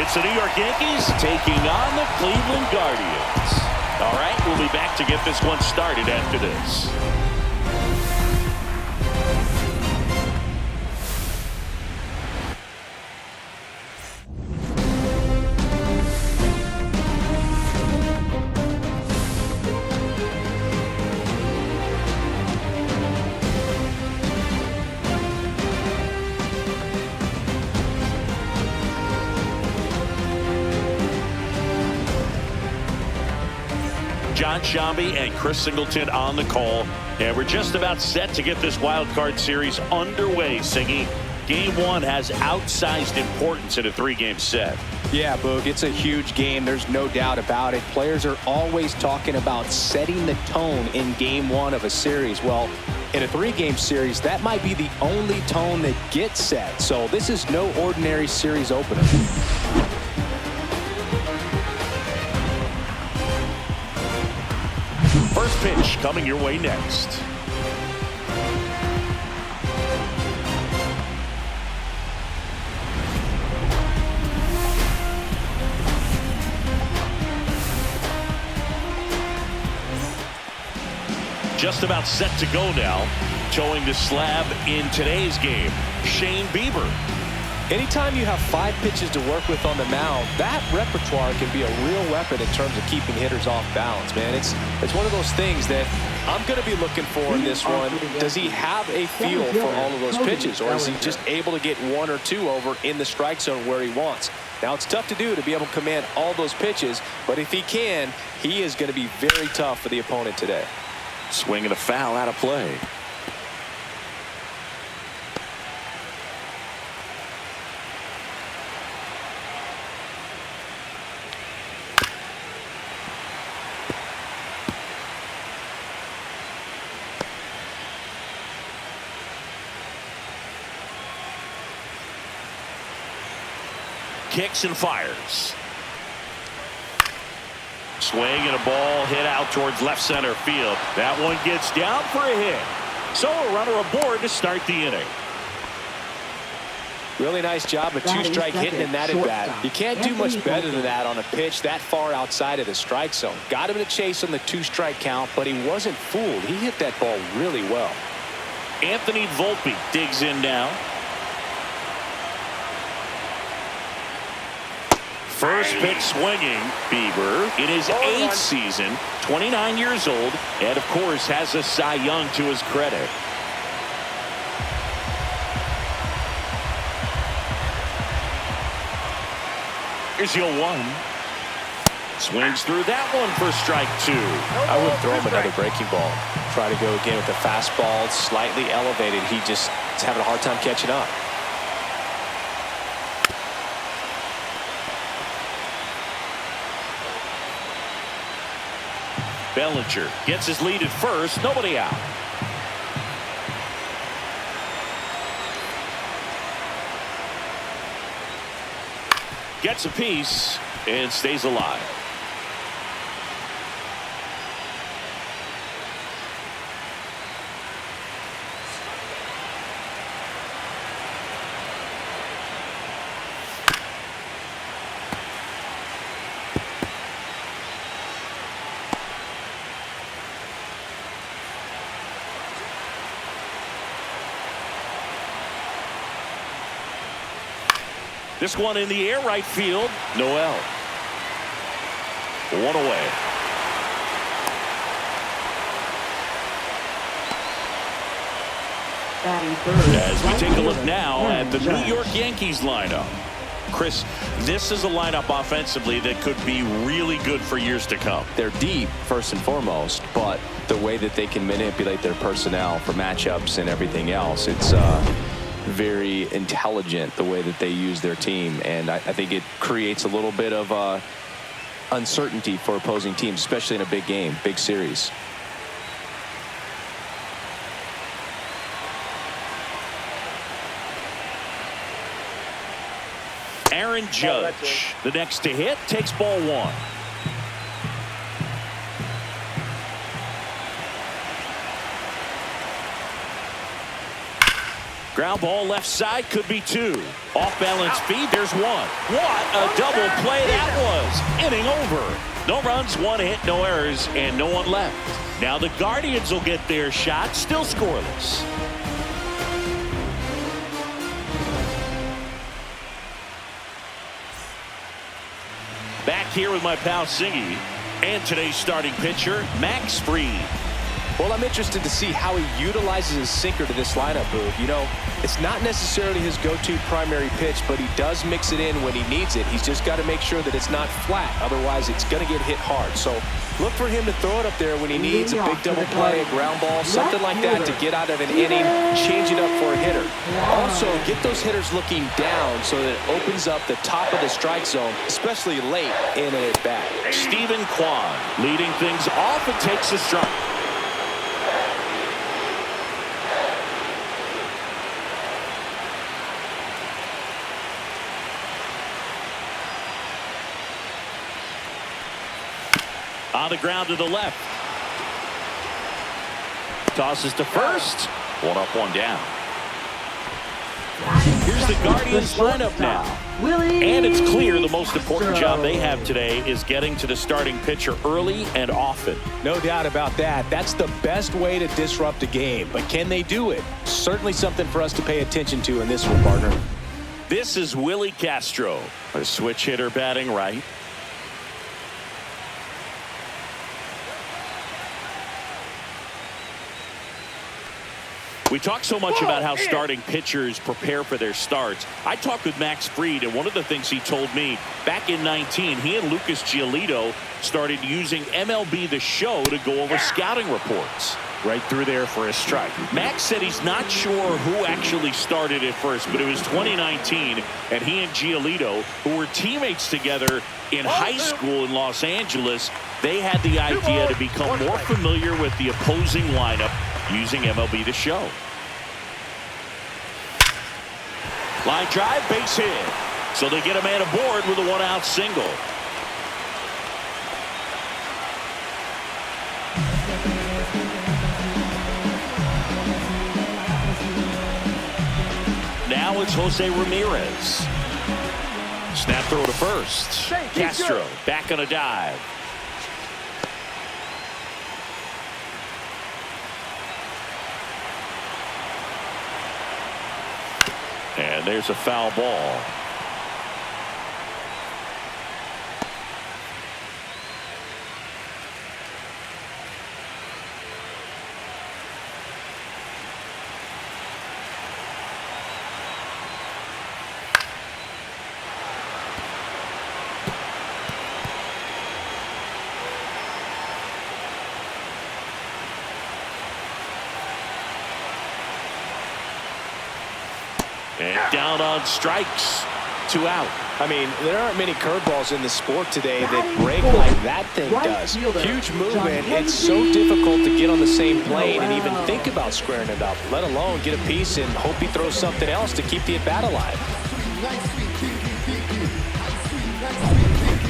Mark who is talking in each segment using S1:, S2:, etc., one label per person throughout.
S1: It's the New York Yankees taking on the Cleveland Guardians. All right, we'll be back to get this one started after this. John Shambi and Chris Singleton on the call, and we're just about set to get this wild card series underway. Singy, game one has outsized importance in a three-game set.
S2: Yeah, Boog, it's a huge game. There's no doubt about it. Players are always talking about setting the tone in game one of a series. Well, in a three-game series, that might be the only tone that gets set. So this is no ordinary series opener.
S1: First pitch coming your way next. Just about set to go now. Towing the slab in today's game, Shane Bieber.
S2: Anytime you have 5 pitches to work with on the mound, that repertoire can be a real weapon in terms of keeping hitters off balance, man. It's one of those things that I'm going to be looking for in this one. Does he have a feel for all of those pitches, or is he just able to get 1 or 2 over in the strike zone where he wants? Now, it's tough to do, to be able to command all those pitches, but if he can, he is going to be very tough for the opponent today.
S1: Swing and a foul out of play. Kicks and fires. Swing and a ball hit out towards left center field. That one gets down for a hit. So a runner aboard to start the inning.
S2: Really nice job of 2-strike hitting in that at bat. You can't do much better than that on a pitch that far outside of the strike zone. Got him to chase on the 2-strike count, but he wasn't fooled. He hit that ball really well.
S1: Anthony Volpe digs in now. First pitch swinging. Bieber in his 8th season, 29 years old, and of course has a Cy Young to his credit. Here's 0-1. Swings through that one for strike 2.
S2: I would throw him another breaking ball. Try to go again with the fastball, slightly elevated. He just is having a hard time catching up.
S1: Bellinger gets his lead at first, nobody out. Gets a piece and stays alive. This one in the air, right field. Noel. 1 away. As we take a look now at the New York Yankees lineup. Chris, this is a lineup offensively that could be really good for years to come.
S2: They're deep, first and foremost, but the way that they can manipulate their personnel for matchups and everything else, it's very intelligent the way that they use their team, and I think it creates a little bit of uncertainty for opposing teams, especially in a big game, big series.
S1: Aaron Judge, the next to hit, takes ball 1. Ground ball left side, could be 2. Off balance feed, there's 1. What a double play that was. Inning over. No runs, 1 hit, no errors, and no one left. Now the Guardians will get their shot, still scoreless. Back here with my pal Singy and today's starting pitcher, Max Fried.
S2: Well, I'm interested to see how he utilizes his sinker to this lineup, Boog. You know, it's not necessarily his go-to primary pitch, but he does mix it in when he needs it. He's just got to make sure that it's not flat. Otherwise, it's going to get hit hard. So look for him to throw it up there when he needs a big double play, a ground ball, something like that to get out of an inning, change it up for a hitter. Also, get those hitters looking down so that it opens up the top of the strike zone, especially late in an at-bat.
S1: Stephen Kwan leading things off and takes a strike. On the ground to the left. Tosses to first. 1 up, 1 down. Here's the Guardians lineup now. And it's clear the most important job they have today is getting to the starting pitcher early and often.
S2: No doubt about that. That's the best way to disrupt a game. But can they do it? Certainly something for us to pay attention to in this one, partner.
S1: This is Willie Castro, a switch hitter batting right. We talk so much about how starting pitchers prepare for their starts. I talked with Max Fried, and one of the things he told me back in 19, he and Lucas Giolito started using MLB The Show to go over scouting reports. Right through there for a strike. Max said he's not sure who actually started at first, but it was 2019, and he and Giolito, who were teammates together in high school in Los Angeles, they had the idea to become more familiar with the opposing lineup using MLB The Show. Line drive, base hit. So they get a man aboard with a 1-out single. Now it's Jose Ramirez. Snap throw to first. Castro back on a dive. And there's a foul ball. And down on strikes. 2 out.
S2: I mean, there aren't many curveballs in the sport today that break like that thing does. Huge movement. It's so difficult to get on the same plane and even think about squaring it up, let alone get a piece and hope he throws something else to keep the at-bat alive.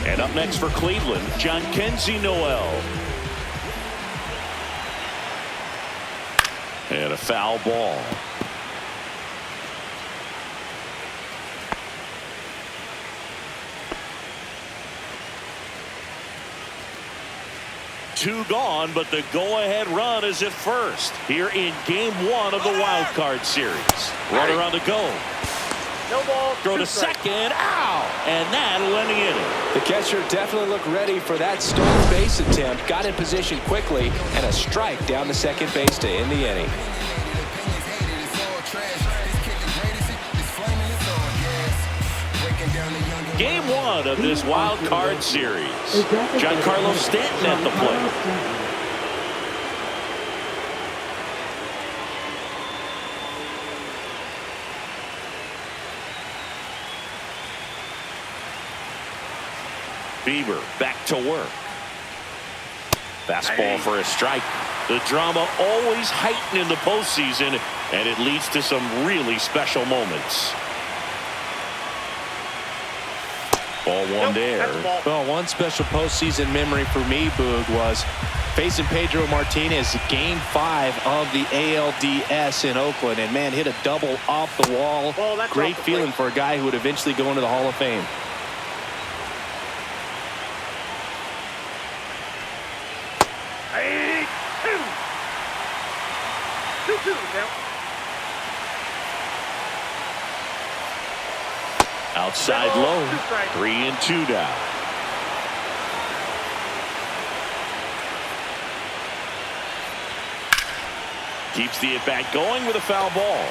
S1: And up next for Cleveland, Jhonkensy Noel. And a foul ball. Two gone, but the go-ahead run is at first here in Game 1 of the Wild Card Series. Runner on the go.
S3: No ball.
S1: Throw to second. Ow! And that'll end the inning.
S2: The catcher definitely looked ready for that stolen base attempt. Got in position quickly, and a strike down the second base to end the inning.
S1: Game 1 of this Wild Card Series. Giancarlo Stanton at the plate. Bieber back to work. Fastball for a strike. The drama always heightened in the postseason, and it leads to some really special moments. Ball one there.
S2: Well, one special postseason memory for me, Boog, was facing Pedro Martinez Game 5 of the ALDS in Oakland, and man, hit a double off the wall. Great feeling for a guy who would eventually go into the Hall of Fame.
S1: Outside low. 3-2 now. Keeps the at-bat going with a foul ball.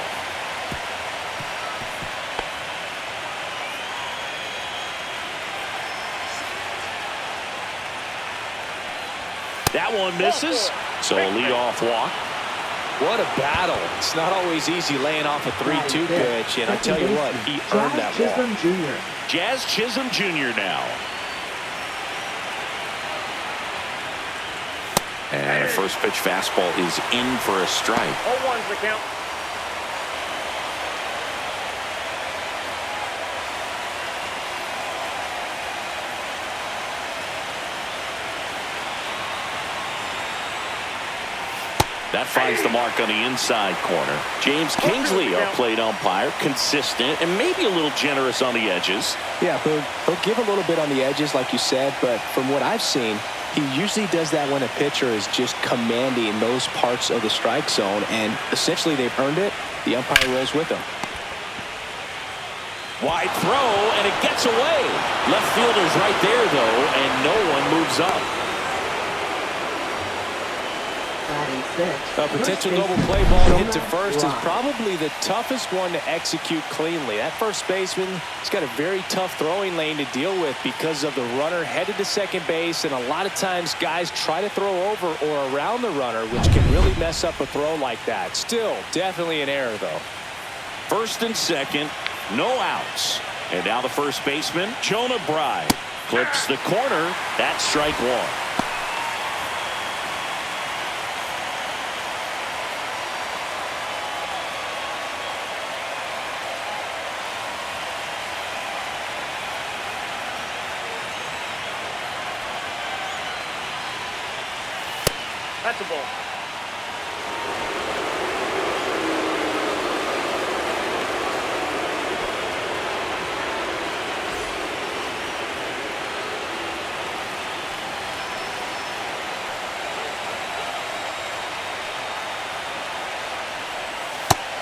S1: That one misses. So a leadoff walk.
S2: What a battle. It's not always easy laying off a 3-2 pitch, and I tell you what, he earned that ball.
S1: Jazz Chisholm Jr. now. And a first pitch fastball is in for a strike.
S3: 0-1's the count.
S1: That finds the mark on the inside corner. James Kingsley, our plate umpire, consistent and maybe a little generous on the edges.
S2: Yeah, he'll give a little bit on the edges, like you said, but from what I've seen, he usually does that when a pitcher is just commanding those parts of the strike zone, and essentially they've earned it. The umpire rolls with them.
S1: Wide throw, and it gets away. Left fielder's right there, though, and no one moves up.
S2: A potential double play ball hit to first is probably the toughest one to execute cleanly. That first baseman has got a very tough throwing lane to deal with because of the runner headed to second base, and a lot of times guys try to throw over or around the runner, which can really mess up a throw like that. Still, definitely an error, though.
S1: First and second, no outs. And now the first baseman, Jonah Bride, clips the corner. That's strike one.
S3: That's a ball.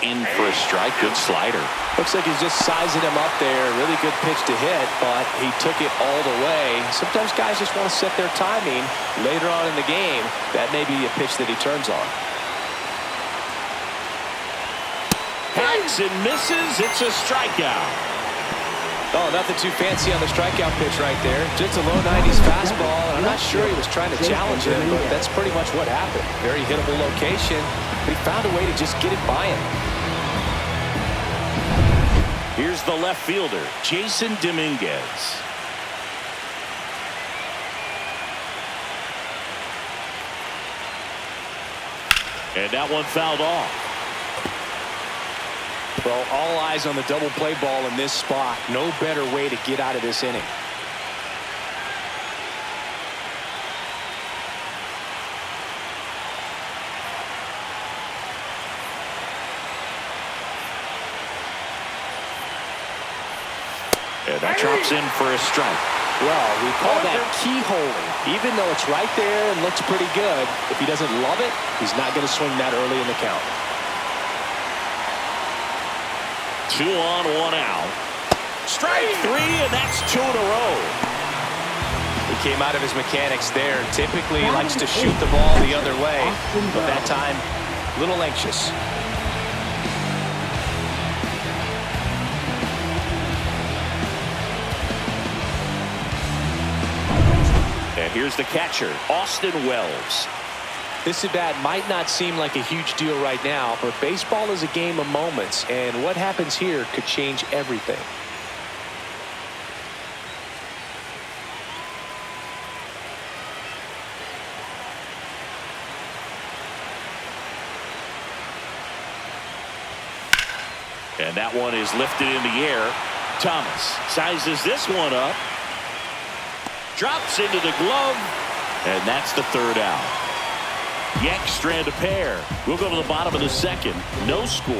S1: In for a strike. Good slider.
S2: Looks like he's just sizing him up there. Really good pitch to hit, but he took it all the way. Sometimes guys just want to set their timing later on in the game. That may be a pitch that he turns on.
S1: Hacks and misses. It's a strikeout.
S2: Oh, nothing too fancy on the strikeout pitch right there. Just a low 90s fastball, and I'm not sure he was trying to challenge him, but that's pretty much what happened. Very hittable location, but he found a way to just get it by him.
S1: Here's the left fielder, Jason Dominguez. And that one fouled off.
S2: Well, all eyes on the double play ball in this spot. No better way to get out of this inning.
S1: And that drops in for a strike.
S2: Well, we call that keyholing. Even though it's right there and looks pretty good, if he doesn't love it, he's not going to swing that early in the count.
S1: 2 on, 1 out. Strike 3, and that's 2 in a row.
S2: He came out of his mechanics there. Typically he likes to shoot the ball the other way, but that time a little anxious.
S1: And here's the catcher, Austin Wells.
S2: This at-bat might not seem like a huge deal right now, but baseball is a game of moments, and what happens here could change everything.
S1: And that one is lifted in the air. Thomas sizes this one up. drops into the glove, and that's the third out. Yanks strand a pair. We'll go to the bottom of the second. No score.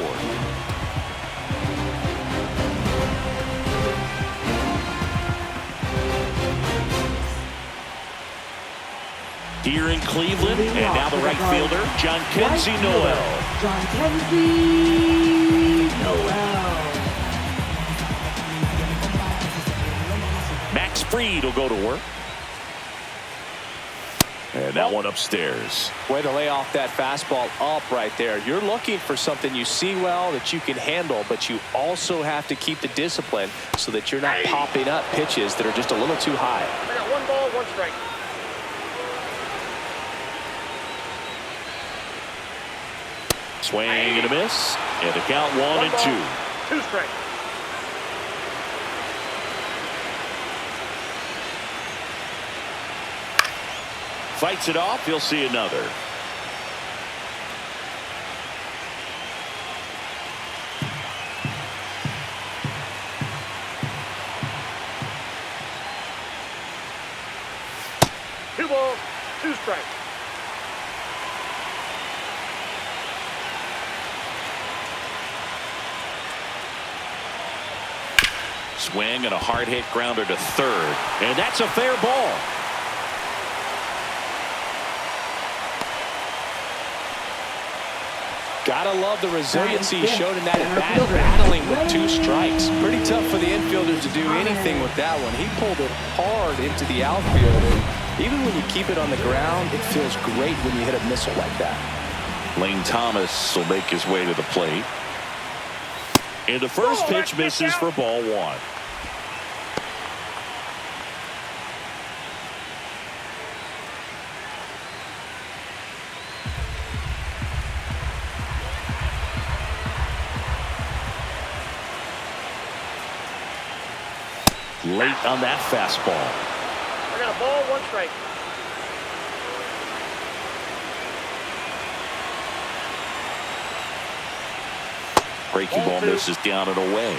S1: Here in Cleveland, and now the right fielder, John Kenzie Noel.
S4: John Kenzie Noel.
S1: Max Fried will go to work. And that one upstairs.
S2: Way to lay off that fastball up right there. You're looking for something you see well that you can handle, but you also have to keep the discipline so that you're not popping up pitches that are just a little too high.
S3: I got 1 ball, 1 strike.
S1: Swing and a miss. And the count 1-2.
S3: 2 strikes.
S1: Fights it off. He'll see another.
S3: Two balls, 2 strikes.
S1: Swing and a hard hit grounder to third. And that's a fair ball.
S2: Gotta love the resiliency he showed in that at-bat, battling with 2 strikes. Pretty tough for the infielders to do anything with that one. He pulled it hard into the outfield, and even when you keep it on the ground, it feels great when you hit a missile like that.
S1: Lane Thomas will make his way to the plate. And the first pitch misses for ball 1. Late on that fastball.
S3: I got a ball, 1 strike.
S1: Breaking ball misses down and away.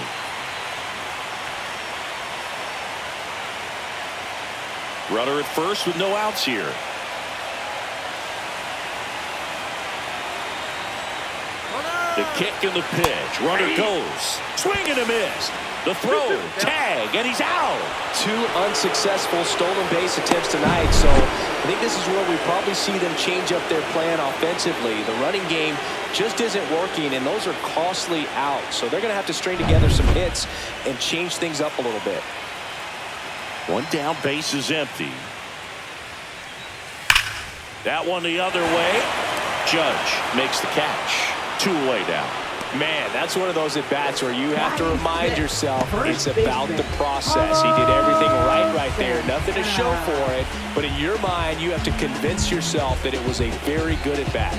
S1: Runner at first with no outs here. The kick and the pitch. Runner goes. Swing and a miss. The throw, tag, and he's out.
S2: 2 unsuccessful stolen base attempts tonight, so I think this is where we probably see them change up their plan offensively. The running game just isn't working, and those are costly outs. So they're going to have to string together some hits and change things up a little bit.
S1: 1 down, base is empty. That one the other way. Judge makes the catch. 2 away now.
S2: Man, that's one of those at-bats where you have to remind yourself it's about the process. He did everything right there. Nothing to show for it. But in your mind, you have to convince yourself that it was a very good at-bat.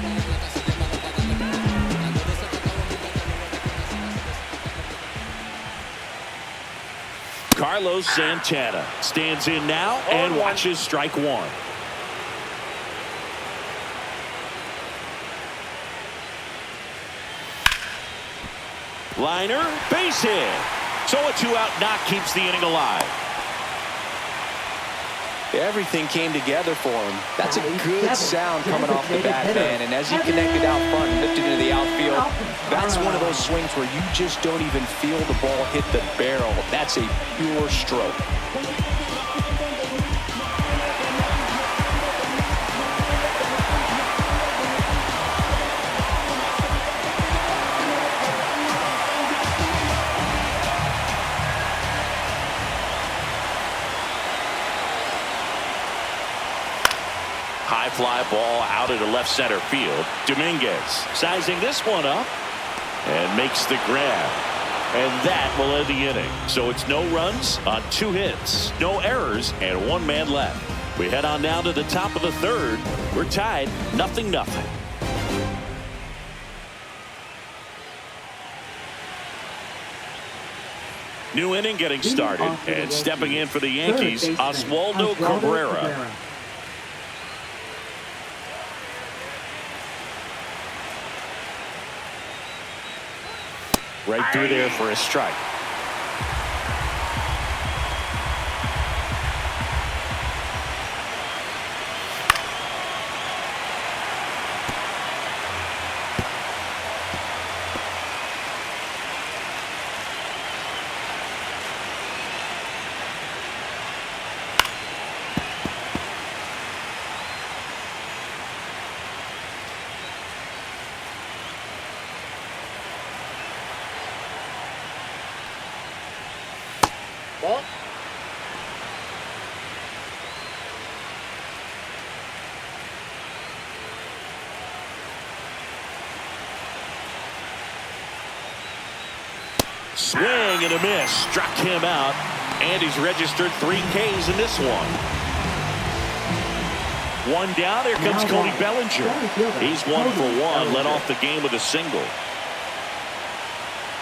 S1: Carlos Santana stands in now and watches strike 1. Liner, base hit. So a 2-out knock keeps the inning alive.
S2: Everything came together for him. That's a good sound coming off the bat, man. And as he connected out front and lifted into the outfield, that's one of those swings where you just don't even feel the ball hit the barrel. That's a pure stroke.
S1: High fly ball out into left center field. Dominguez sizing this one up and makes the grab. And that will end the inning. So it's no runs on 2 hits, no errors, and 1 man left. We head on down to the top of the 3rd. We're tied 0-0. New inning getting started, and stepping in for the Yankees, Oswaldo Cabrera. Right through there for a strike.
S3: Ball.
S1: Swing and a miss. Struck him out. And he's registered 3 Ks in this one. One down. Here comes Cody Bellinger. He's 1 for 1. Led off the game with a single.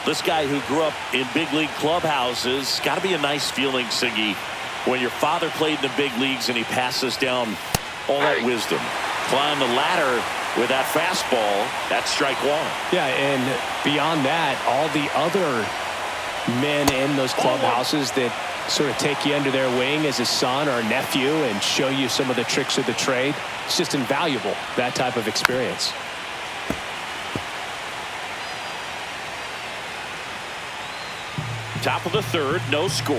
S1: This guy who grew up in big league clubhouses, got to be a nice feeling, Siggy, when your father played in the big leagues and he passes down all that wisdom. Climb the ladder with that fastball. That's strike 1.
S2: Yeah, and beyond that, all the other men in those clubhouses that sort of take you under their wing as a son or a nephew and show you some of the tricks of the trade. It's just invaluable, that type of experience.
S1: Top of the third, no score.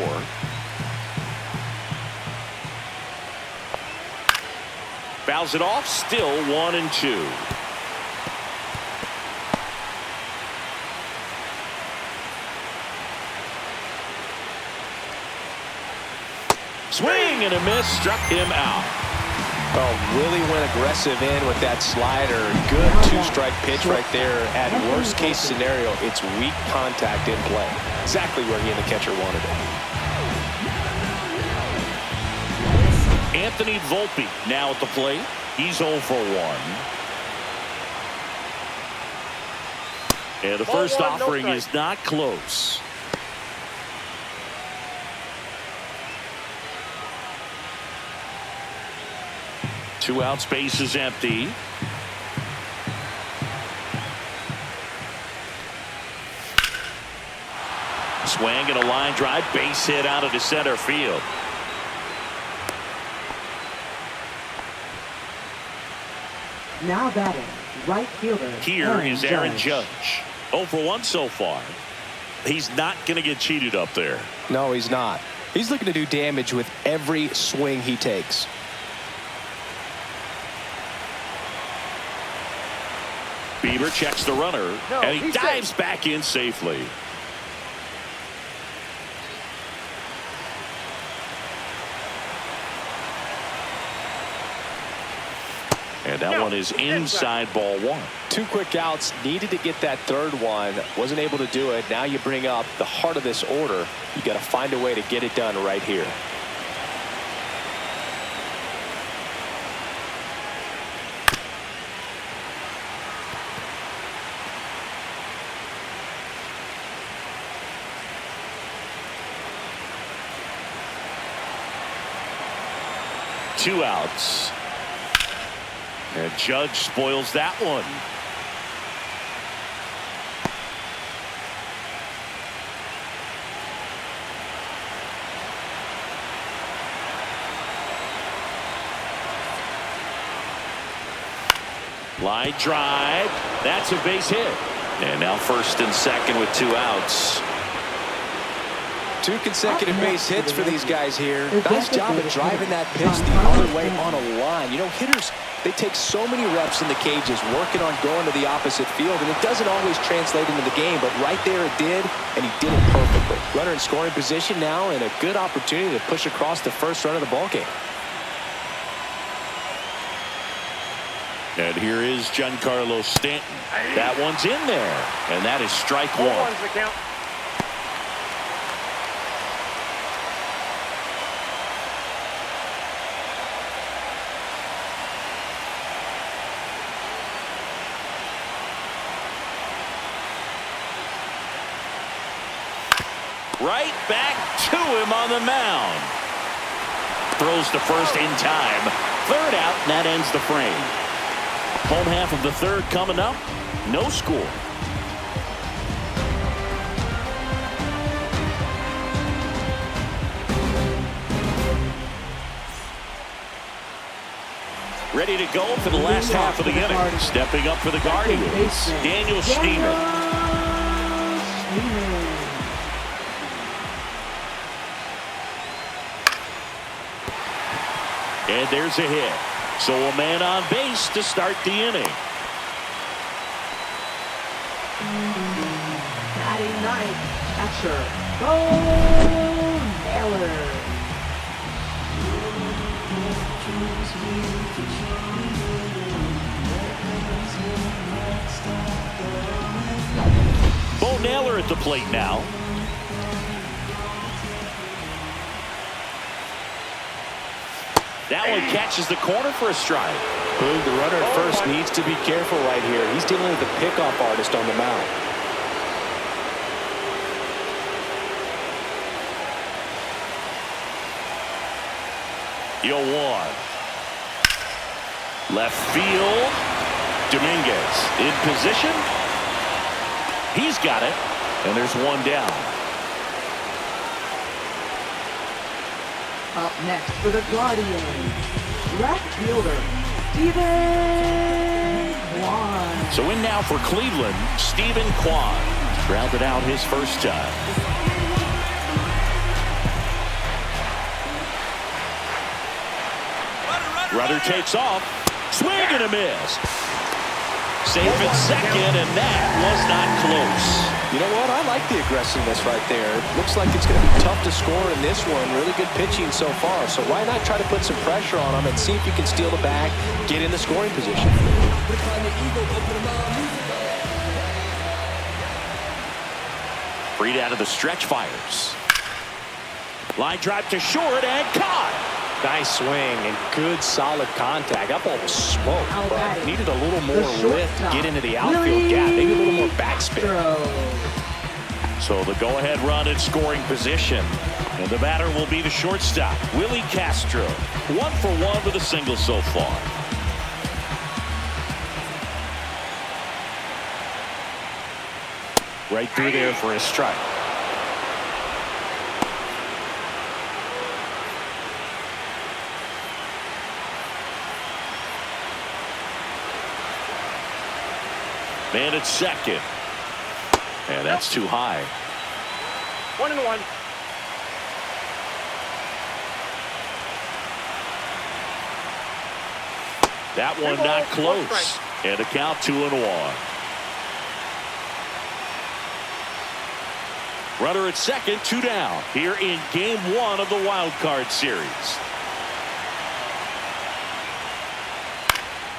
S1: Fouls it off, still 1-2. Swing and a miss, struck him out.
S2: Well, Willie went aggressive in with that slider. Good 2-strike pitch right there. At worst case scenario, it's weak contact in play. Exactly where he and the catcher wanted it.
S1: Anthony Volpe now at the plate. He's 0 for 1. And the first offering is not close. Two outs, base is empty. Swing and a line drive, base hit out of the center field.
S4: Now batting, right fielder.
S1: Here is Aaron Judge. 0 for 1 so far. He's not going to get cheated up there.
S2: No, he's not. He's looking to do damage with every swing he takes.
S1: Bieber checks the runner, and he dives back in safely. And that one is inside ball 1.
S2: 2 quick outs, needed to get that third one, wasn't able to do it. Now you bring up the heart of this order. You got to find a way to get it done right here.
S1: Two outs. And Judge spoils that one. Line drive. That's a base hit. And now first and second with 2 outs.
S2: 2 consecutive base hits for these guys here. Nice job of driving that pitch the other way on a line. You know, hitters, they take so many reps in the cages working on going to the opposite field, and it doesn't always translate into the game, but right there it did, and he did it perfectly. Runner in scoring position now, and a good opportunity to push across the first run of the ballgame.
S1: And here is Giancarlo Stanton. That one's in there, and that is strike 1. Right back to him on the mound. Throws to first in time. Third out, and that ends the frame. Home half of the third coming up. No score. Ready to go for the last half of the inning. Stepping up for the Guardians, Daniel Schneemann. And there's a hit. So a man on base to start the inning.
S4: Batting ninth, catcher, Bo Geller.
S1: Bo Naylor at the plate now. That one catches the corner for a strike.
S2: The runner at first needs to be careful right here. He's dealing with a pickoff artist on the mound.
S1: Yo one. Left field. Dominguez in position. He's got it. And there's one down.
S4: Up next for the Guardians, left fielder, Steven Kwan.
S1: So in now for Cleveland, Steven Kwan. Grounded out his first time. Rudder takes off. Swing and a miss. Safe at second, and that was not close.
S2: You know what? I like the aggressiveness right there. Looks like it's going to be tough to score in this one. Really good pitching so far. So why not try to put some pressure on him and see if you can steal the bag, get in the scoring position.
S1: Freed out of the stretch, fires. Line drive to short and caught.
S2: Nice swing and good solid contact. That ball was smoked, but needed a little more lift to get into the outfield gap. Maybe a little more backspin.
S1: So the go-ahead run in scoring position. And the batter will be the shortstop, Willie Castro. 1 for 1 with a single so far. Right through there for a strike. Man at second. And that's too high.
S3: 1-1.
S1: That one not close. And a count 2-1. Runner at second, 2 down. Here in game 1 of the wild card series.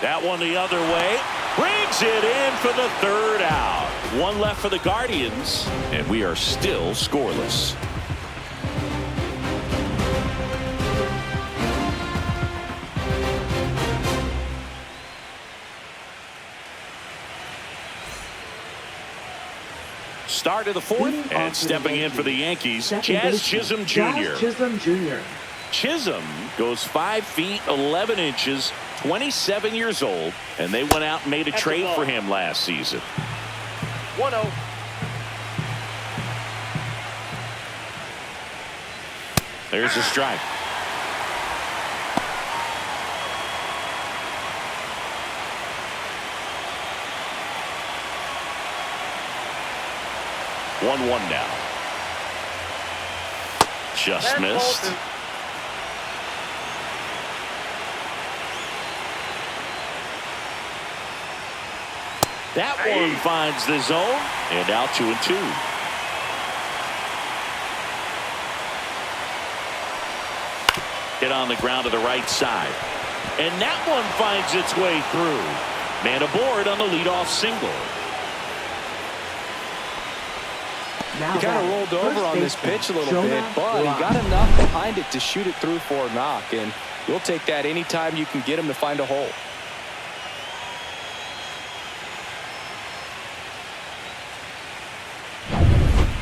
S1: That one the other way. Brings it in for the 3rd out. 1 left for the Guardians, and we are still scoreless. Start of the 4th, and stepping in for the Yankees, Jazz Chisholm Jr. Chisholm goes 5 feet 11 inches, 27 years old, and they went out and made a trade for him last season.
S3: 1-0.
S1: There's a strike. One now. Just missed. That one finds the zone, and out 2-2. Hit on the ground to the right side. And that one finds its way through. Man aboard on the leadoff single.
S2: He kind of rolled over on this pitch a little bit, but he got enough behind it to shoot it through for a knock, and you'll take that anytime you can get him to find a hole.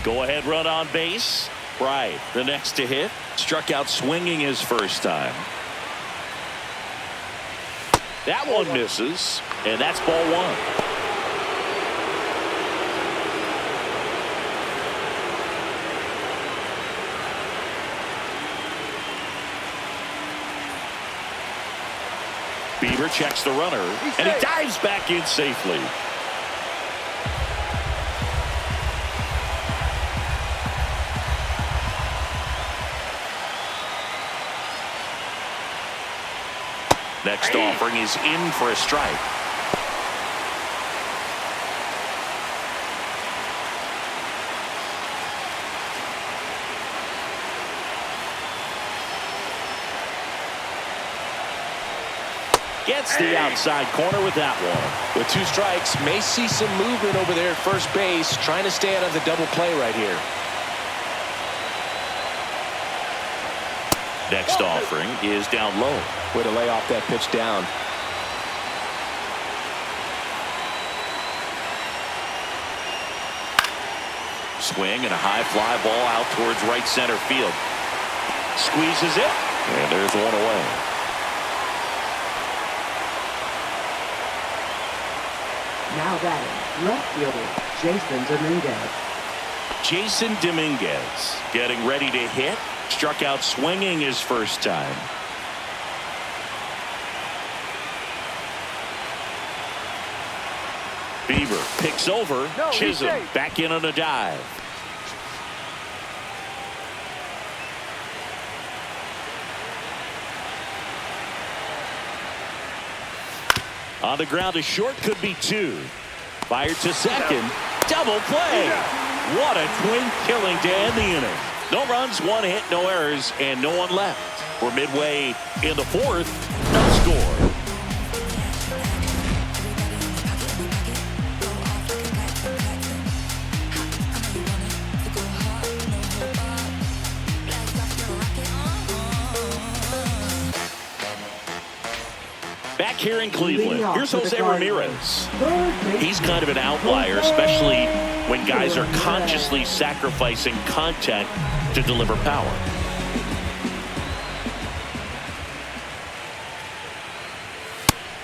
S1: Go-ahead run on base. Right, the next to hit. Struck out swinging his first time. That one misses, and that's ball 1. Bieber checks the runner, and he dives back in safely. Next offering is in for a strike. Gets the outside corner with that one.
S2: With 2 strikes, may see some movement over there at first base, trying to stay out of the double play right here.
S1: Next offering is down low.
S2: Way to lay off that pitch down.
S1: Swing and a high fly ball out towards right center field. Squeezes it, and there's one away.
S4: Now batting, left fielder, Jason Dominguez.
S1: Jason Dominguez getting ready to hit. Struck out swinging his first time. Bieber picks over. Chisholm back in on a dive. On the ground to short, could be 2. Fired to second. Double play. What a twin killing to end the inning. No runs, 1 hit, no errors, and no one left. We're midway in the 4th. No score. Back here in Cleveland, here's Jose Ramirez. He's kind of an outlier, especially when guys are consciously sacrificing contact to deliver power.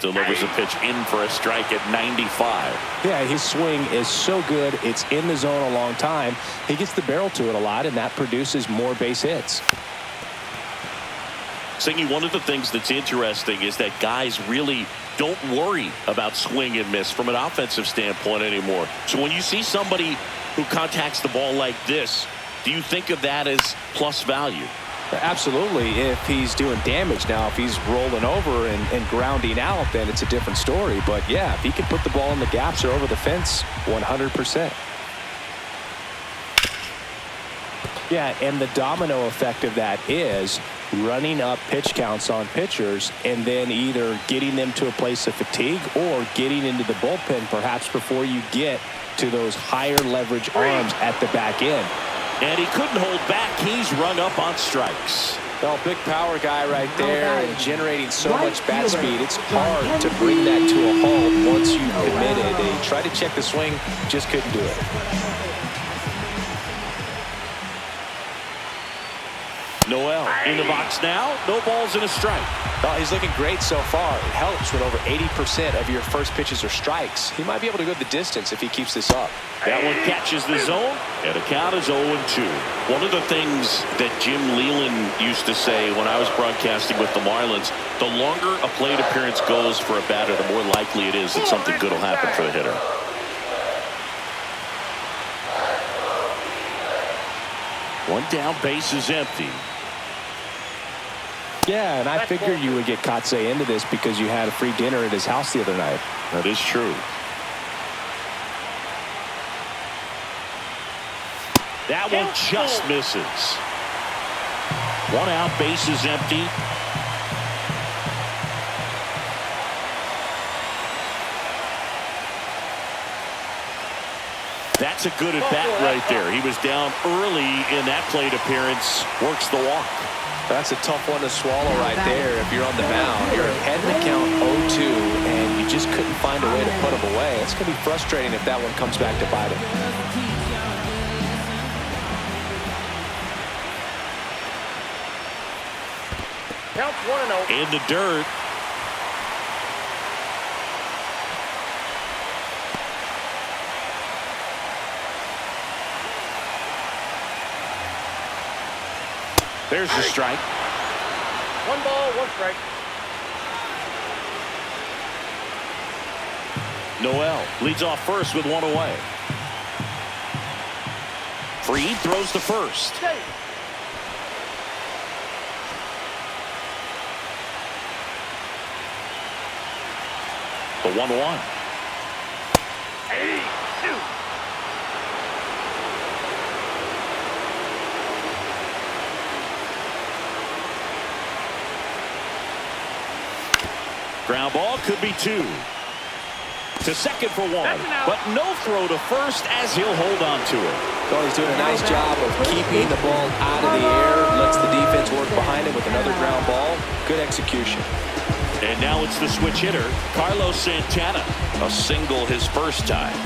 S1: Delivers a pitch in for a strike at 95.
S2: Yeah, his swing is so good. It's in the zone a long time. He gets the barrel to it a lot, and that produces more base hits.
S1: Singy, one of the things that's interesting is that guys really don't worry about swing and miss from an offensive standpoint anymore. So when you see somebody who contacts the ball like this, do you think of that as plus value?
S2: Absolutely, if he's doing damage. Now, if he's rolling over and grounding out, then it's a different story. But, yeah, if he can put the ball in the gaps or over the fence, 100%. Yeah, and the domino effect of that is running up pitch counts on pitchers and then either getting them to a place of fatigue or getting into the bullpen perhaps before you get to those higher leverage arms at the back end.
S1: And he couldn't hold back. He's rung up on strikes.
S2: Well, big power guy right there and generating so much bat speed. It's hard to bring that to a halt once you've committed. They tried to check the swing, just couldn't do it.
S1: Noel in the box now. No balls and a strike.
S2: Oh, he's looking great so far. It helps when over 80% of your first pitches are strikes. He might be able to go the distance if he keeps this up.
S1: That one catches the zone, and the count is 0-2. One of the things that Jim Leyland used to say when I was broadcasting with the Marlins, the longer a plate appearance goes for a batter, the more likely it is that something good will happen for the hitter. One down, base is empty.
S2: Yeah, and I figured you would get Kotsay into this because you had a free dinner at his house the other night.
S1: That is true. That one just misses. 1 out, base is empty. That's a good at bat right there. He was down early in that plate appearance. Works the walk.
S2: That's a tough one to swallow right there if you're on the mound. You're ahead in the count 0-2, and you just couldn't find a way to put him away. It's going to be frustrating if that one comes back to bite him.
S3: Count 1-0.
S1: In the dirt. There's the strike.
S3: 1 ball, 1 strike.
S1: Noel leads off first with 1 away. Freed throws to first. The 1-1. Ground ball could be 2. To second for 1, but no throw to first as he'll hold on to it.
S2: Well, he's doing a nice job of keeping the ball out of the air, lets the defense work behind him with another ground ball. Good execution.
S1: And now it's the switch hitter, Carlos Santana. A single his first time.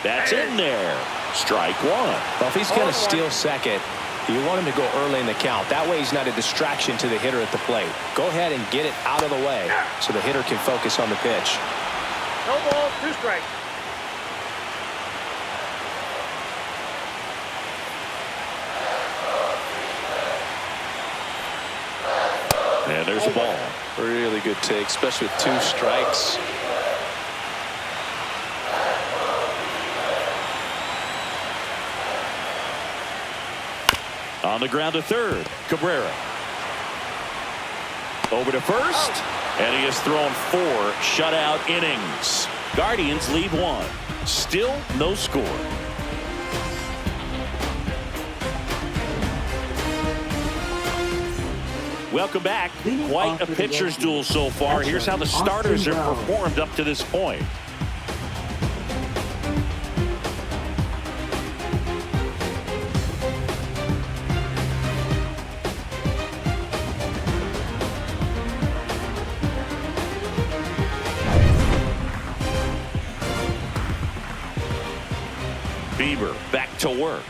S1: That's in there. Strike 1.
S2: Well, if he's going to steal second, you want him to go early in the count. That way he's not a distraction to the hitter at the plate. Go ahead and get it out of the way so the hitter can focus on the pitch.
S3: No ball, 2 strikes.
S1: And there's a ball.
S2: Really good take, especially with 2 strikes.
S1: On the ground to third, Cabrera. Over to first, and he has thrown 4 shutout innings. Guardians lead 1. Still no score. Welcome back. Quite a pitcher's duel so far. Here's how the starters have performed up to this point. Back to work.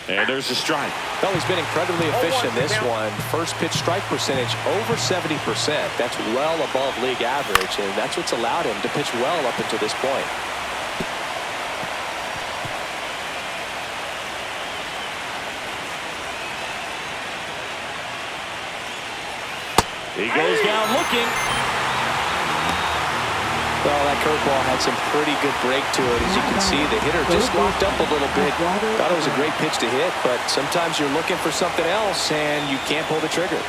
S1: And there's a strike.
S2: Well, he's been incredibly efficient in this one. First pitch strike percentage over 70%. That's well above league average, and that's what's allowed him to pitch well up until this point.
S1: He goes down looking.
S2: Well, that curveball had some pretty good break to it. As you can see, the hitter just locked up a little bit. Thought it was a great pitch to hit, but sometimes you're looking for something else, and you can't pull the trigger.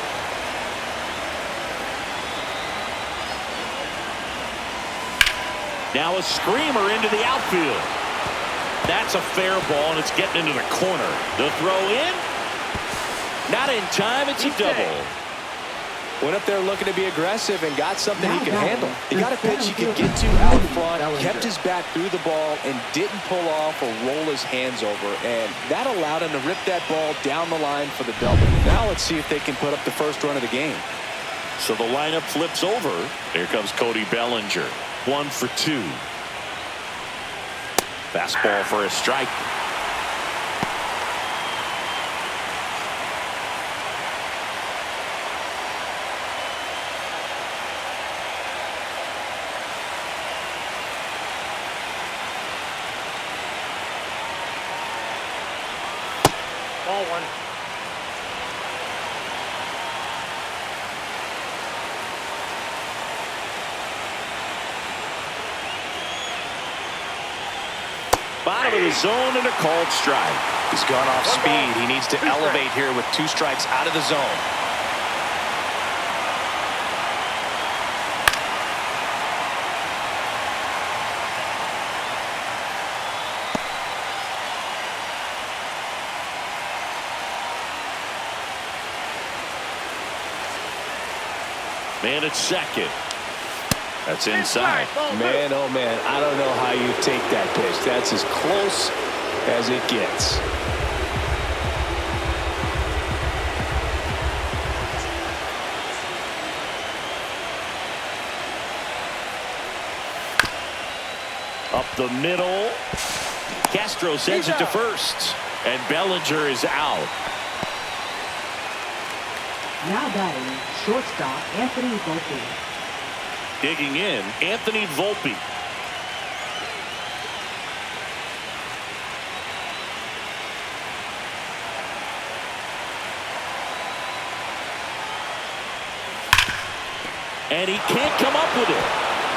S1: Now a screamer into the outfield. That's a fair ball, and it's getting into the corner. The throw in. Not in time. It's a double.
S2: Went up there looking to be aggressive and got something he could handle. He got a pitch he could get to out front, kept his bat through the ball, and didn't pull off or roll his hands over. And that allowed him to rip that ball down the line for the double. Now let's see if they can put up the first run of the game.
S1: So the lineup flips over. Here comes Cody Bellinger. 1 for 2. Fastball for a strike.
S3: Ball 1.
S1: Bottom of the zone and a called strike.
S2: He's gone off speed. He needs to elevate here with 2 strikes out of the zone.
S1: Man at second. That's inside.
S2: Man, oh man, I don't know how you take that pitch. That's as close as it gets.
S1: Up the middle. Castro sends it to first. And Bellinger is out.
S4: Now batting, shortstop Anthony Volpe.
S1: Digging in, Anthony Volpe. And he can't come up with it.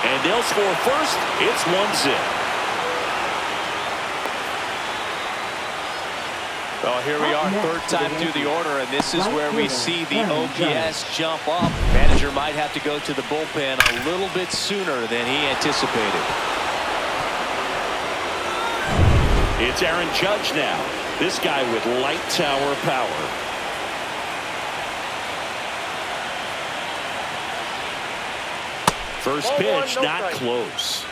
S1: And they'll score first. It's 1-0.
S2: Well, here we are, third time through the order, and this is where we see the OPS jump up. Manager might have to go to the bullpen a little bit sooner than he anticipated.
S1: It's Aaron Judge now. This guy with light tower power. First pitch, not close.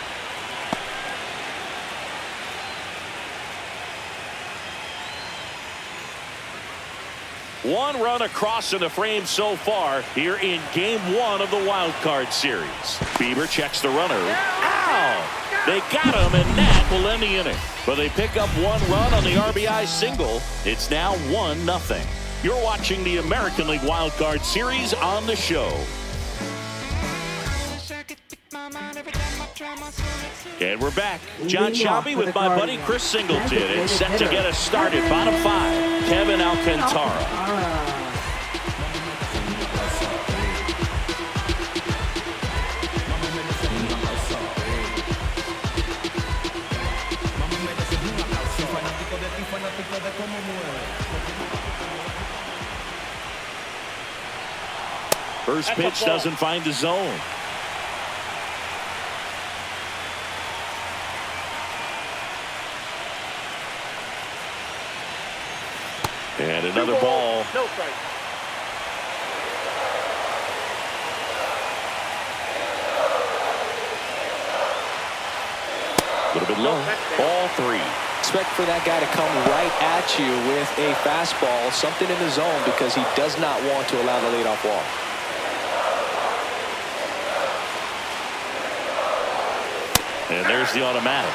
S1: One run across in the frame so far here in game one of the wild card series. Bieber checks the runner. Ow! They got him, and that will end the inning. But they pick up one run on the RBI single. It's now 1-0. You're watching the American League Wild Card Series on the show. And we're back. John Shambi with my buddy Chris Singleton. And set to get us started. Bottom 5, Kevin Alcantara. First pitch doesn't find the zone. And another ball.
S3: No strike.
S1: A little bit low. Ball 3.
S2: Expect for that guy to come right at you with a fastball, something in the zone, because he does not want to allow the leadoff walk.
S1: And there's the automatic.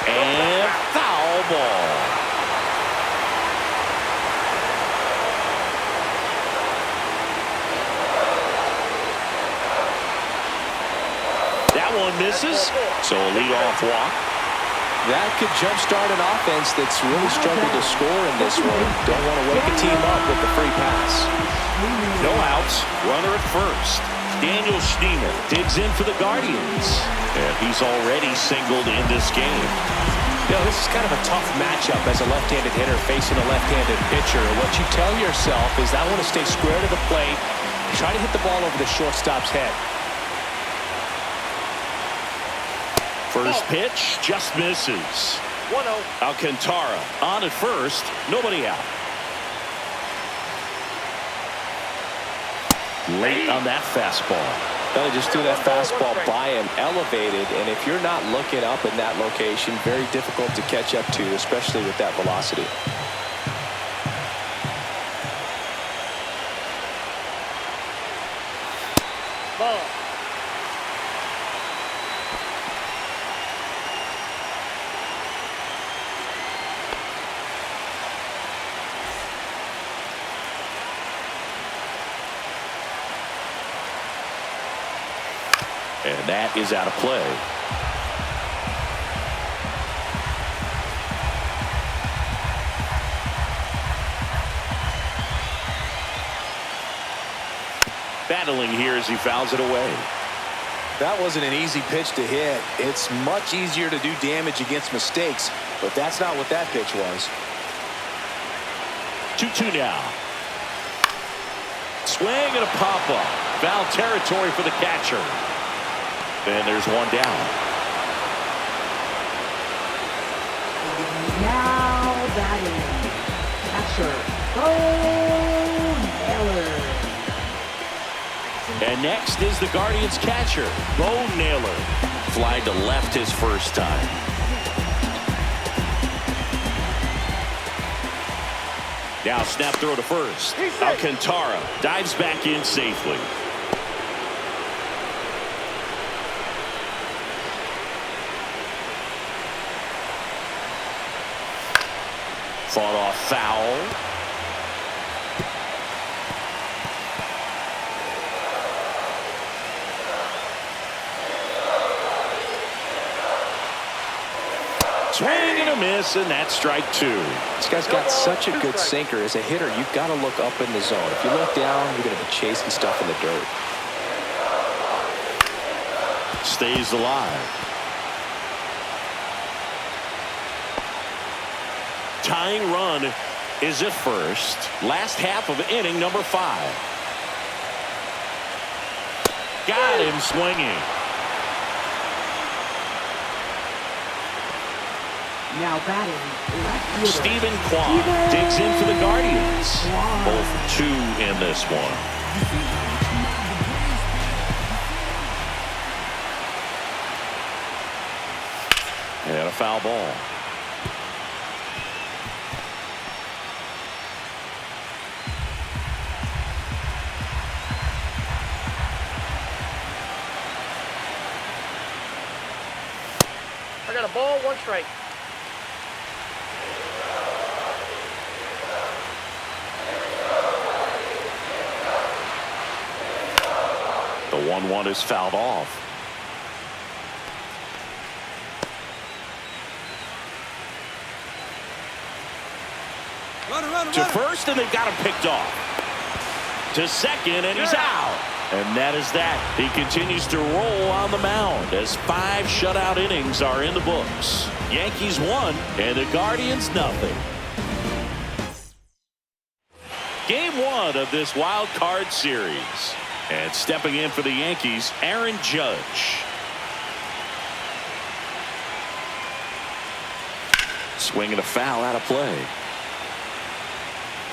S1: And foul ball. That one misses. So a leadoff walk.
S2: That could jumpstart an offense that's really struggled to score in this one. Don't want to wake a team up with the free pass.
S1: No outs. Runner at first. Daniel Schneemann digs in for the Guardians. And he's already singled in this game.
S2: You know, this is kind of a tough matchup as a left-handed hitter facing a left-handed pitcher. What you tell yourself is, I want to stay square to the plate, try to hit the ball over the shortstop's head.
S1: First pitch just misses.
S3: 1-0.
S1: Alcantara on at first. Nobody out. Late on that fastball.
S2: They just threw that fastball by him, elevated, and if you're not looking up in that location, very difficult to catch up to, especially with that velocity.
S3: Ball.
S1: And that is out of play. Battling here as he fouls it away.
S2: That wasn't an easy pitch to hit. It's much easier to do damage against mistakes, but that's not what that pitch was.
S1: 2-2 now. Swing and a pop-up. Foul territory for the catcher. And there's one down.
S4: Now batting, catcher, Paul Skenes.
S1: And next is the Guardians catcher, Bo Naylor. Fly to left his first time. Now snap throw to first. Alcantara dives back in safely. Fought off foul. Swing and a miss, and that's strike 2.
S2: This guy's got such a good sinker. As a hitter, you've got to look up in the zone. If you look down, you're going to be chasing stuff in the dirt.
S1: Stays alive. Tying run is at first. Last half of inning number 5. Got him swinging.
S4: Now batting, left fielder.
S1: Stephen Kwan digs in for the Guardians. 0 for 2 in this one. And a foul ball.
S3: I got a ball, 1 strike.
S1: The 1-1 is fouled off. To first, and they've got him picked off. To second, and he's out. And that is that. He continues to roll on the mound as 5 shutout innings are in the books. Yankees 1 and the Guardians nothing. Game 1 of this wild card series. And stepping in for the Yankees, Aaron Judge. Swinging a foul out of play.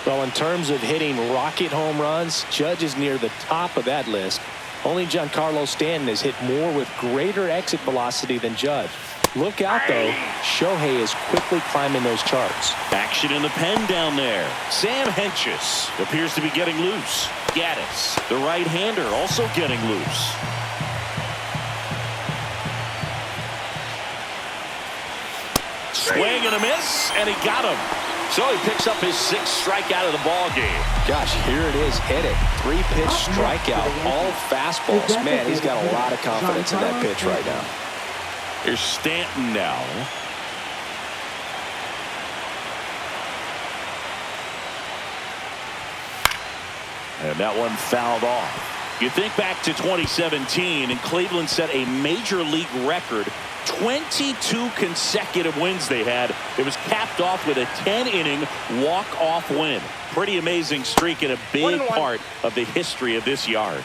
S2: Well, in terms of hitting rocket home runs, Judge is near the top of that list. Only Giancarlo Stanton has hit more with greater exit velocity than Judge. Look out, though. Shohei is quickly climbing those charts.
S1: Action in the pen down there. Sam Hentges appears to be getting loose. Gaddis, the right-hander, also getting loose. Swing and a miss, and he got him. So he picks up his 6th strikeout of the ball game.
S2: Gosh, here it is. Hit it. 3-pitch strikeout. All fastballs. Man, he's got a lot of confidence in that pitch right now.
S1: Here's Stanton now. And that one fouled off. You think back to 2017, and Cleveland set a major league record. 22 consecutive wins they had. It was capped off with a 10-inning walk-off win. Pretty amazing streak and a big part of the history of this yard.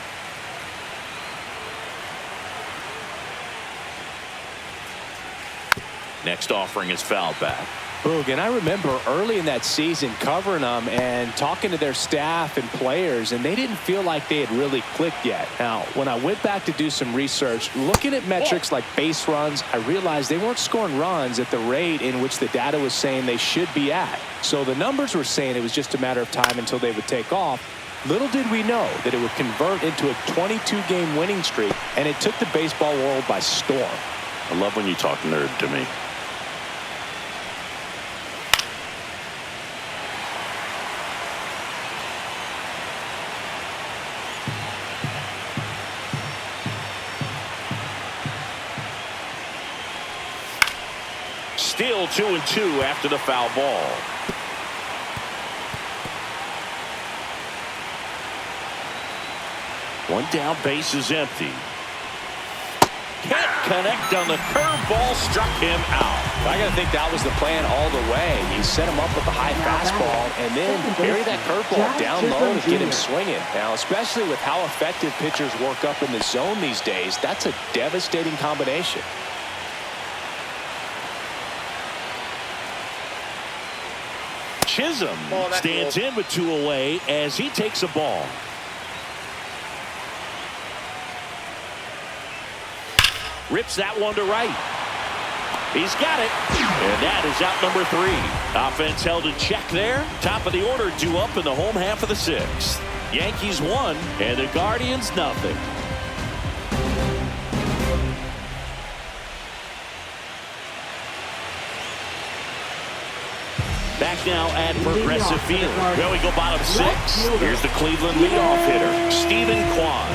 S1: Next offering is fouled back.
S2: Boog, and I remember early in that season covering them and talking to their staff and players, and they didn't feel like they had really clicked yet. Now, when I went back to do some research, looking at metrics like base runs, I realized they weren't scoring runs at the rate in which the data was saying they should be at. So the numbers were saying it was just a matter of time until they would take off. Little did we know that it would convert into a 22-game winning streak, and it took the baseball world by storm.
S1: I love when you talk nerd to me. Still 2-2 after the foul ball. One down, base is empty. Can't connect on the curveball, struck him out.
S2: I got to think that was the plan all the way. He set him up with a high fastball and then bury that curveball down low and get him swinging. Now, especially with how effective pitchers work up in the zone these days, that's a devastating combination.
S1: Chisholm stands in with 2 away as he takes a ball. Rips that one to right. He's got it. And that is out number 3. Offense held in check there. Top of the order due up in the home half of the 6th. Yankees 1 and the Guardians nothing. Back now at Progressive Field. There we go, bottom 6. Here's the Cleveland leadoff hitter, Stephen Kwan.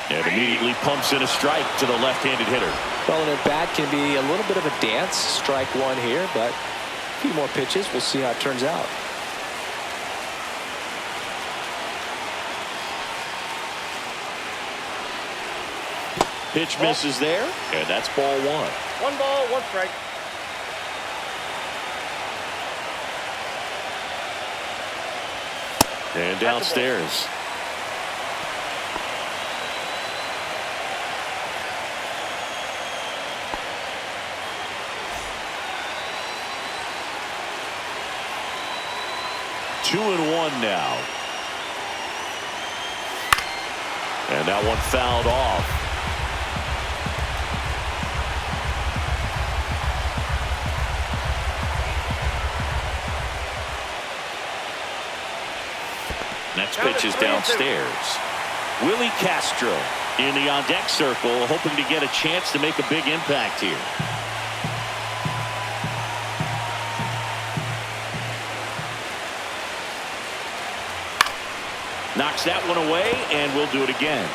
S1: And immediately pumps in a strike to the left-handed hitter.
S2: Well, an at-bat can be a little bit of a dance. Strike 1 here, but a few more pitches. We'll see how it turns out.
S1: Pitch misses there, and that's ball one.
S3: 1 ball, 1 strike.
S1: And downstairs. Two and one now. And that one fouled off. Next pitch is downstairs. Willie Castro in the on-deck circle, hoping to get a chance to make a big impact here. Knocks that one away, and we'll do it again.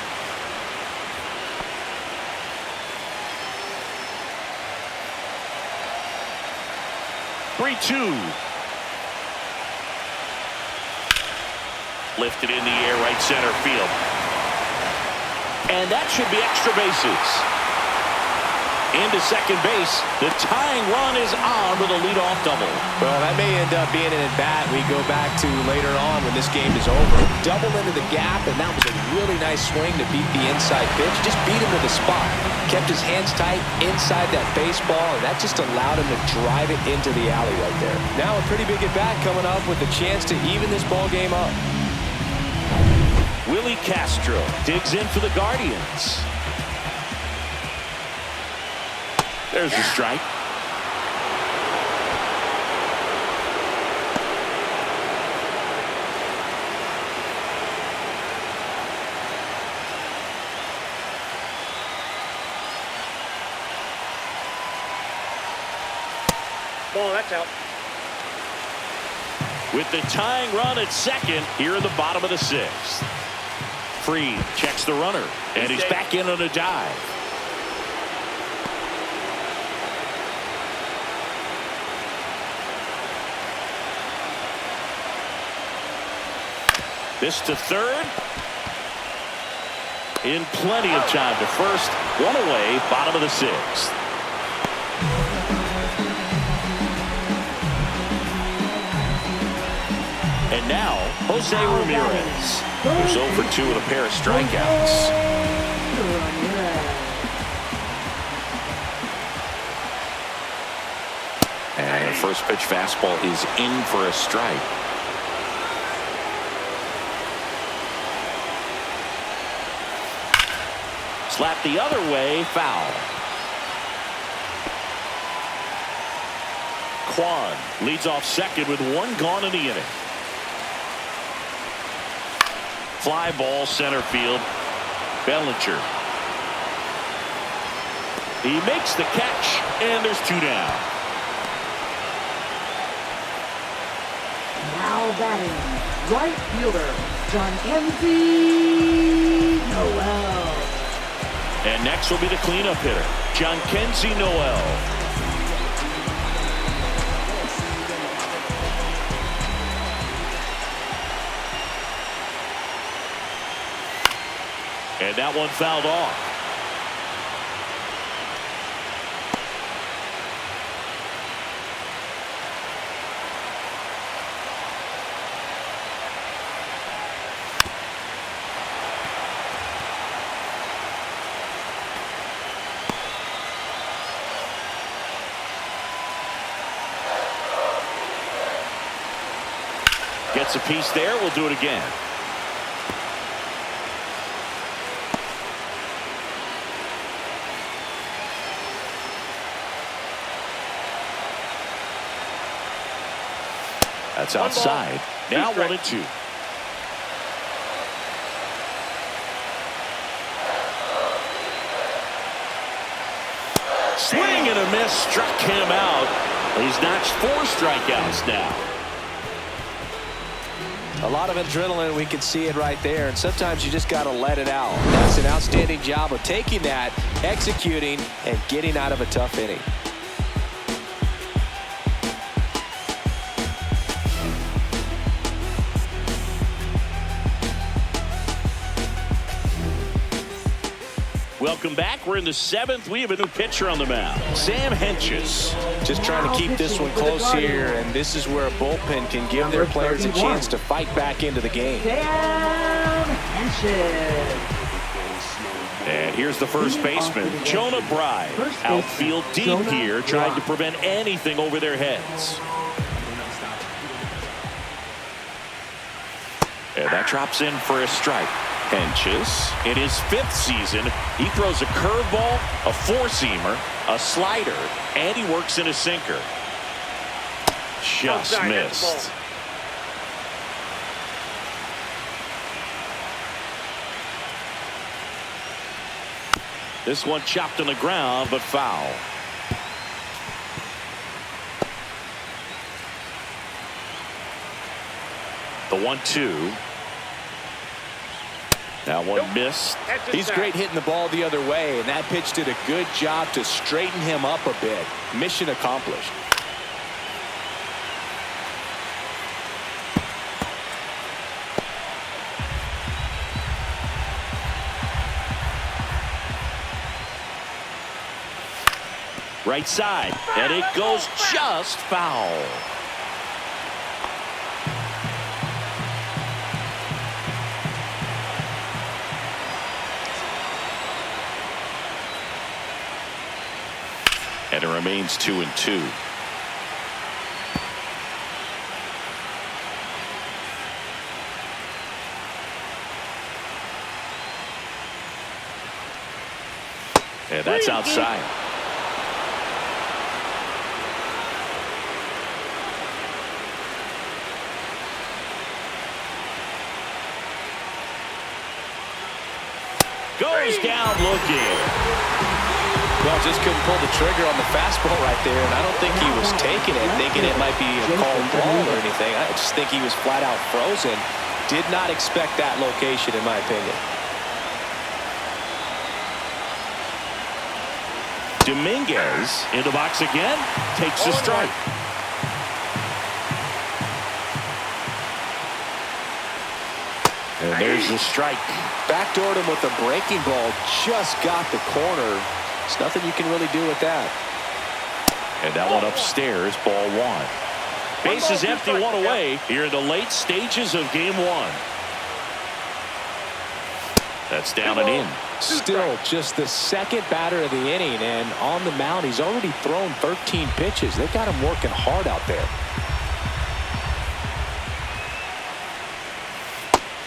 S1: Three-two. Lifted in the air, right center field. And that should be extra bases. Into second base. The tying run is on with a leadoff double.
S2: Well, that may end up being an at-bat we go back to later on when this game is over. Double into the gap, and that was a really nice swing to beat the inside pitch. Just beat him to the spot. Kept his hands tight inside that baseball, and that just allowed him to drive it into the alley right there. Now a pretty big at-bat coming up with a chance to even this ball game up.
S1: Willie Castro digs in for the Guardians. There's the strike.
S3: Ball, that's out.
S1: With the tying run at second here in the bottom of the sixth. Freed checks the runner, and he's back in on a dive. This to third. In plenty of time to first. One away, bottom of the sixth. And now, Jose Ramirez, who's 0 for 2 with a pair of strikeouts. And the first pitch fastball is in for a strike. Slap the other way, foul. Quan leads off second with 1 gone in the inning. Fly ball center field. Bellinger. He makes the catch, and there's 2 down.
S4: Now batting, right fielder, John Kenzie Noel.
S1: And next will be the cleanup hitter, John Kenzie Noel. And that one fouled off. Gets a piece there. We'll do it again. That's outside. Now 1-2. Swing and a miss, struck him out. He's notched 4 strikeouts now.
S2: A lot of adrenaline, we can see it right there, and sometimes you just got to let it out. That's an outstanding job of taking that, executing, and getting out of a tough inning.
S1: Welcome back. We're in the 7th. We have a new pitcher on the mound. Sam Hentges.
S2: Just trying to keep this one close here, and this is where a bullpen can give their players a chance to fight back into the game.
S4: Sam Hentges.
S1: And here's the first baseman, Jonah Bride. Outfield deep here, trying to prevent anything over their heads. And that drops in for a strike. Hentges, in his 5th season, he throws a curveball, a four-seamer, a slider, and he works in a sinker. Just missed. This one chopped on the ground, but foul. The 1-2. That one missed.
S2: He's great hitting the ball the other way, and that pitch did a good job to straighten him up a bit. Mission accomplished.
S1: Right side, and it goes just foul. And it remains 2-2. And that's outside. Goes down looking.
S2: Well, just couldn't pull the trigger on the fastball right there, and I don't think he was taking it, thinking it might be a called ball or anything. I just think he was flat out frozen. Did not expect that location, in my opinion.
S1: Dominguez in the box again, takes a strike. And there's the strike.
S2: Backdoored him with a breaking ball, just got the corner. There's nothing you can really do with that.
S1: And that one upstairs, ball 1. Bases empty, one away here in the late stages of game 1. That's down and in.
S2: Still just the second batter of the inning, and on the mound he's already thrown 13 pitches. They've got him working hard out there.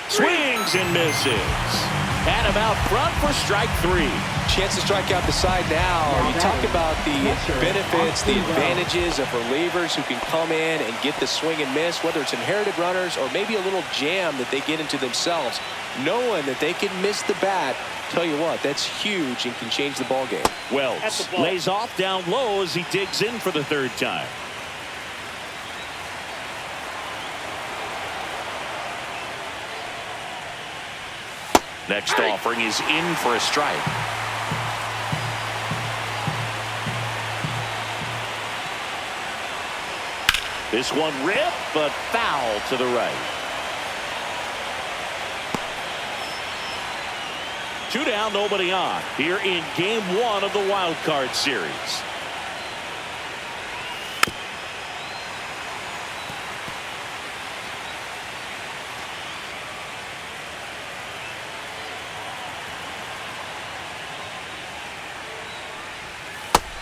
S1: Swings and misses. Had him out front for strike 3.
S2: Chance to strike out the side now. You talk about the benefits, the advantages of relievers who can come in and get the swing and miss, whether it's inherited runners or maybe a little jam that they get into themselves. Knowing that they can miss the bat, tell you what, that's huge and can change the ball game.
S1: Wells lays off down low as he digs in for the 3rd time. Next offering is in for a strike. This one ripped, but foul to the right. 2 down, nobody on here in game 1 of the wild card series.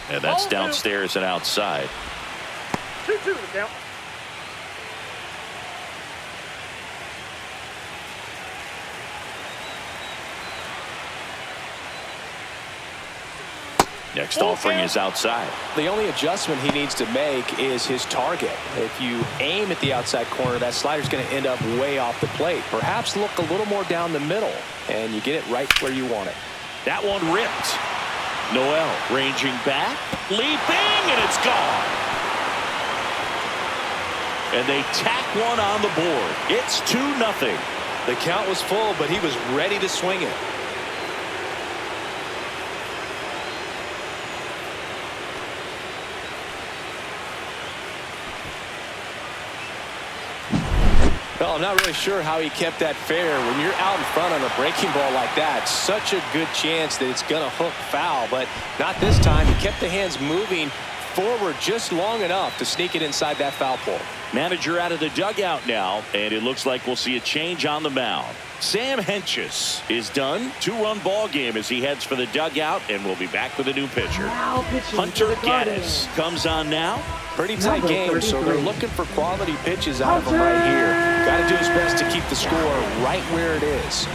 S1: And that's downstairs and outside.
S3: 2-2 the count.
S1: Next offering is outside.
S2: The only adjustment he needs to make is his target. If you aim at the outside corner, that slider's going to end up way off the plate. Perhaps look a little more down the middle, and you get it right where you want it.
S1: That one ripped. Noel ranging back, leaping, and it's gone. And they tack one on the board. It's 2-0.
S2: The count was full, but he was ready to swing it. Well, I'm not really sure how he kept that fair. When you're out in front on a breaking ball like that, such a good chance that it's going to hook foul, but not this time. He kept the hands moving forward just long enough to sneak it inside that foul pole.
S1: Manager out of the dugout now, and it looks like we'll see a change on the mound. Sam Hentges is done. 2-run ball game as he heads for the dugout, and we'll be back with a new pitcher. Hunter Gaddis comes on now.
S2: Pretty tight game, so they're looking for quality pitches out of him right here. Got to do his best to keep the score right where it is.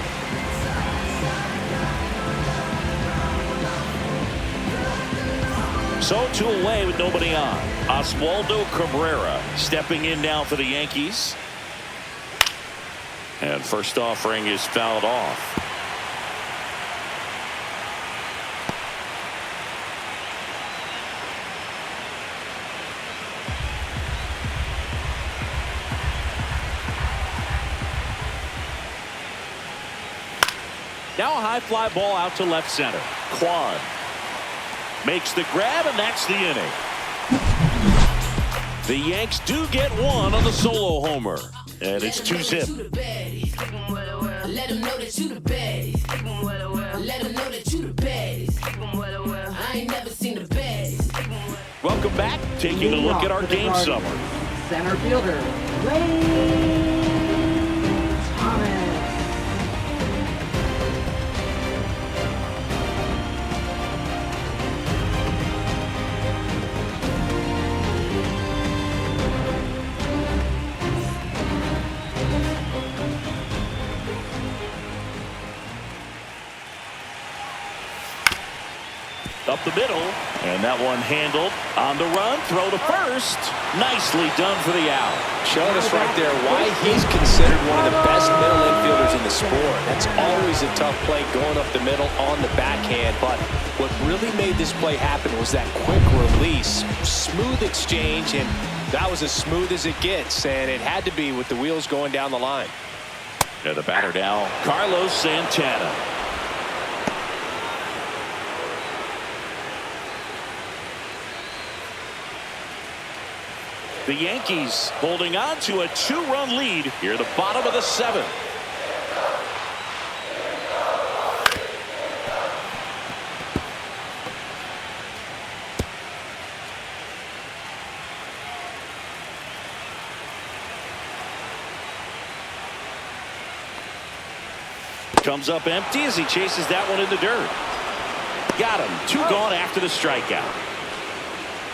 S1: So 2 away with nobody on. Oswaldo Cabrera stepping in now for the Yankees. And first offering is fouled off. Now a high fly ball out to left center. Kwan makes the grab, and that's the inning. The Yanks do get one on the solo homer, and it's 2-zip.
S5: Let them know that you the baddest. Let them know that you the baddest. I ain't never seen the baddest.
S1: Welcome back. Taking a look at our game summary.
S4: Center fielder, Ray Thomas.
S1: Up the middle, and that one handled on the run. Throw to first. Nicely done for the out.
S2: Showing us right there why he's considered one of the best middle infielders in the sport. That's always a tough play going up the middle on the backhand, but what really made this play happen was that quick release, smooth exchange, and that was as smooth as it gets, and it had to be with the wheels going down the line.
S1: And the batter now, Carlos Santana. The Yankees holding on to a 2-run lead here at the bottom of the 7th. Comes up empty as he chases that one in the dirt. Got him. 2 gone after the strikeout.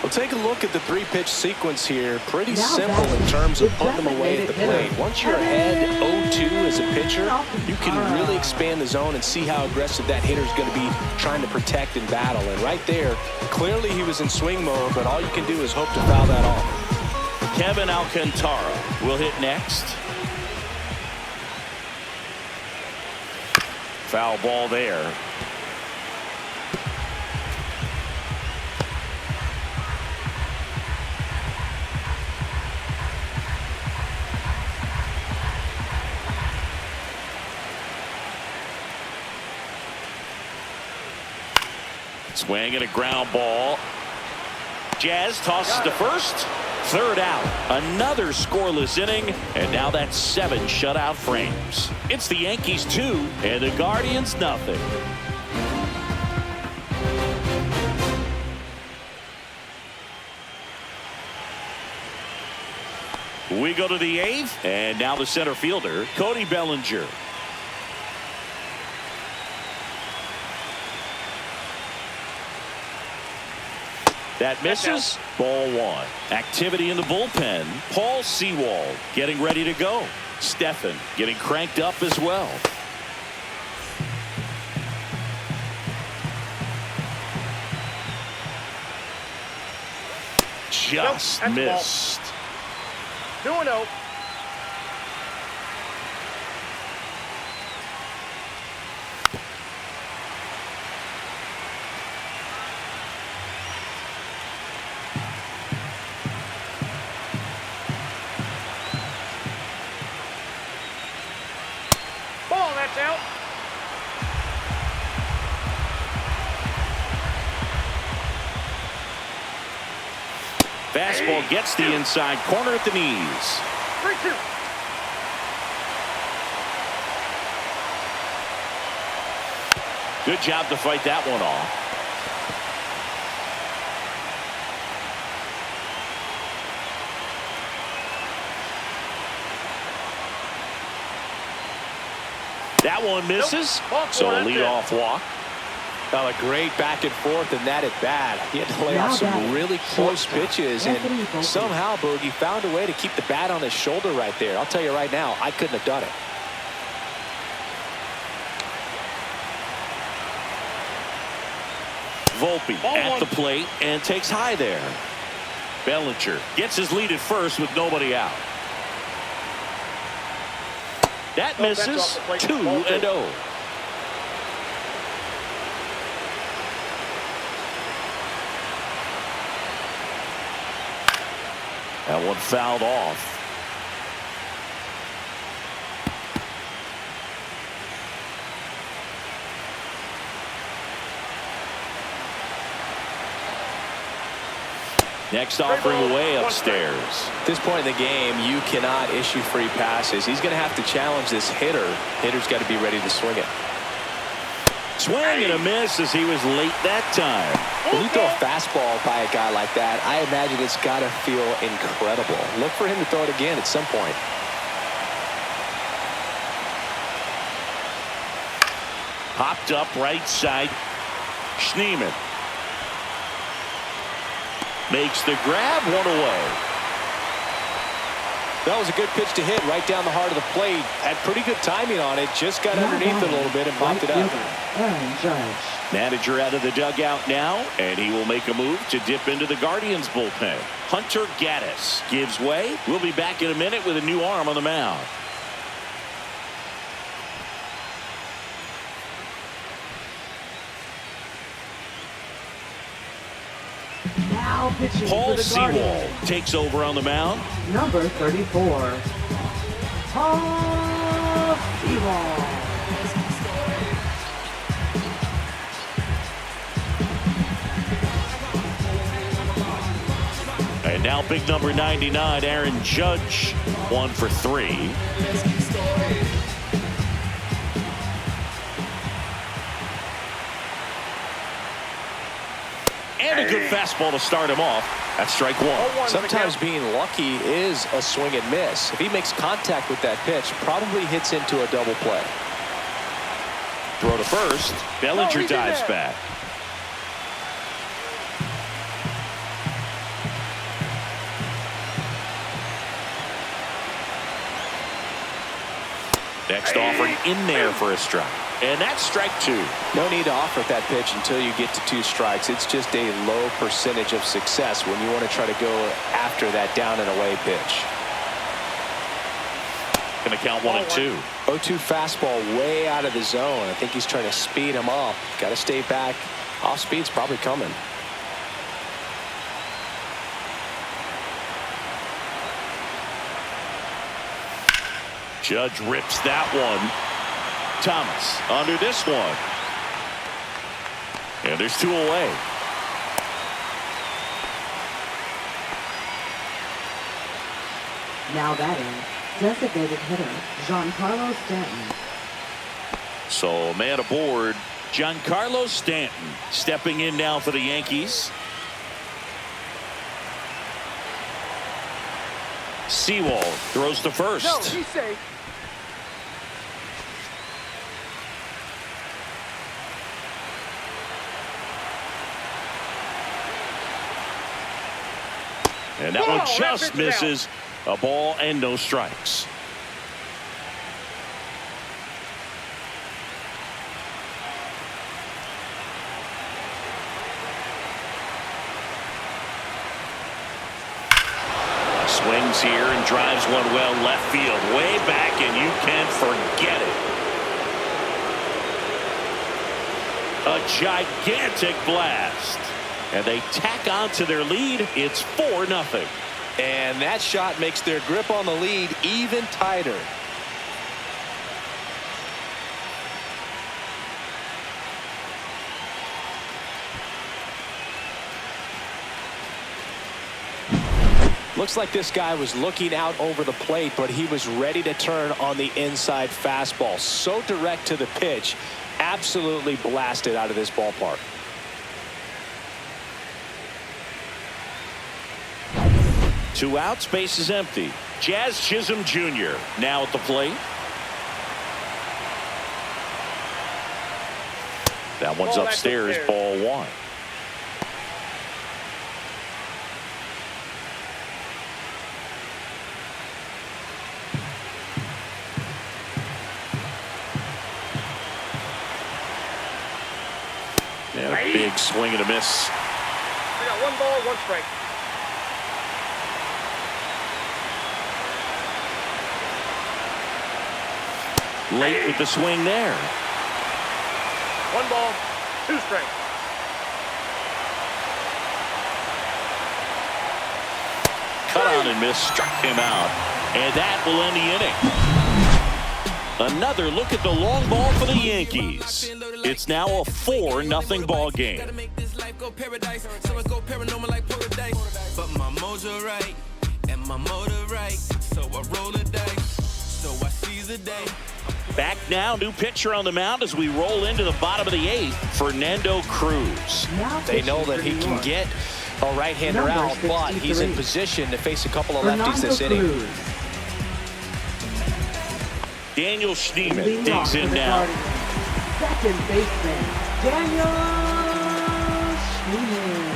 S2: Well, take a look at the 3-pitch sequence here. Pretty simple in terms of putting them away at the plate. Once you're ahead 0-2 as a pitcher, you can really expand the zone and see how aggressive that hitter is going to be trying to protect and battle. And right there, clearly he was in swing mode, but all you can do is hope to foul that off.
S1: Kevin Alcantara will hit next. Foul ball there. Swing and a ground ball. Jazz tosses to first. 3rd out. Another scoreless inning. And now that's 7 shutout frames. It's the Yankees 2 and the Guardians nothing. We go to the 8th. And now the center fielder, Cody Bellinger. That misses. Ball 1. Activity in the bullpen. Paul Skenes getting ready to go. Stephan getting cranked up as well. Just missed.
S3: 2-0. That's out.
S1: Fastball gets the inside corner at the knees.
S3: 3-2.
S1: Good job to fight that one off. That one misses, so a leadoff walk.
S2: Well, a great back and forth in that at bat. He had to lay off some really close pitches, and somehow Boogie found a way to keep the bat on his shoulder right there. I'll tell you right now, I couldn't have done it.
S1: Volpe at the plate and takes high there. Bellinger gets his lead at first with nobody out. That misses. 2-0. That one fouled off. Next offering away upstairs.
S2: At this point in the game, you cannot issue free passes. He's going to have to challenge this hitter. Hitter's got to be ready to swing it.
S1: Swing and a miss as he was late that time.
S2: When you throw a fastball by a guy like that, I imagine it's got to feel incredible. Look for him to throw it again at some point.
S1: Popped up right side. Schneemann makes the grab, one away.
S2: That was a good pitch to hit right down the heart of the plate. Had pretty good timing on it. Just got underneath it a little bit and popped it up.
S1: Manager out of the dugout now, and he will make a move to dip into the Guardians bullpen. Hunter Gaddis gives way. We'll be back in a minute with a new arm on the mound. Paul Skenes takes over on the mound.
S4: Number 34, Paul Skenes.
S1: And now big number 99, Aaron Judge, 1 for 3. And a good fastball to start him off. That's strike one.
S2: Sometimes being lucky is a swing and miss. If he makes contact with that pitch, probably hits into a double play.
S1: Throw to first. Bellinger dives back. Next offering in there for a strike. And that's strike two.
S2: No need to offer that pitch until you get to 2 strikes. It's just a low percentage of success when you want to try to go after that down and away pitch.
S1: Going to count 1 and 2.
S2: 0-2 fastball way out of the zone. I think he's trying to speed him up. Got to stay back. Off speed's probably coming.
S1: Judge rips that one. Thomas under this one. And there's 2 away.
S4: Now batting, designated hitter, Giancarlo Stanton.
S1: So man aboard, Giancarlo Stanton stepping in now for the Yankees. Sewell throws to first.
S3: No, he's safe.
S1: And that one just misses. A ball and no strikes. Swings here and drives one well left field, way back, and you can forget it. A gigantic blast. And they tack on to their lead. It's 4-0.
S2: And that shot makes their grip on the lead even tighter. Looks like this guy was looking out over the plate, but he was ready to turn on the inside fastball. So direct to the pitch. absolutely blasted out of this ballpark.
S1: Two outs, base is empty. Jazz Chisholm Jr. now at the plate. That one's upstairs, ball one. And a big swing and a miss.
S3: We got 1 ball, 1 strike.
S1: Late with the swing there.
S3: 1 ball, 2 strikes.
S1: Cut on and miss, struck him out. And that will end the inning. Another look at the long ball for the Yankees. It's now a 4-0 ball game.
S6: But my mojo right and my motor right, so I roll the dice, so I seize the day.
S1: Back now, new pitcher on the mound as we roll into the bottom of the 8th, Fernando Cruz.
S2: They know that he can get a right-hander out, but he's in position to face a couple of lefties this inning.
S1: Daniel Schneemann digs in now.
S4: Second baseman, Daniel Schneemann.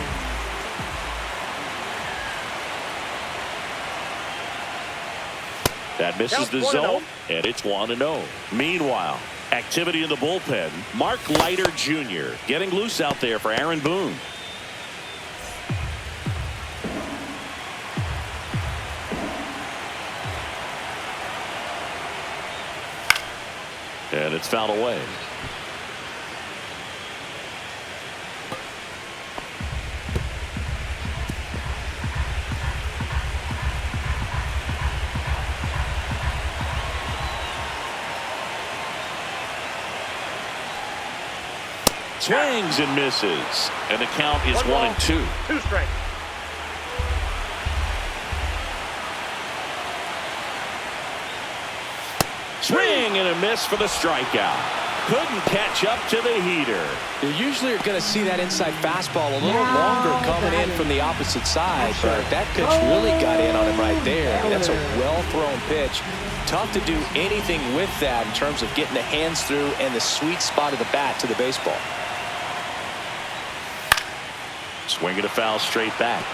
S1: That misses the zone, and it's 1-0. Meanwhile, activity in the bullpen. Mark Leiter Jr. getting loose out there for Aaron Boone. And it's fouled away. Swings and misses, and the count is 1-2.
S3: 2 strikes.
S1: Swing and a miss for the strikeout. Couldn't catch up to the heater.
S2: You usually are going to see that inside fastball a little longer coming in from the opposite side, but that pitch really got in on him right there. I mean, that's a well-thrown pitch. Tough to do anything with that in terms of getting the hands through and the sweet spot of the bat to the baseball.
S1: Swing and a foul straight back.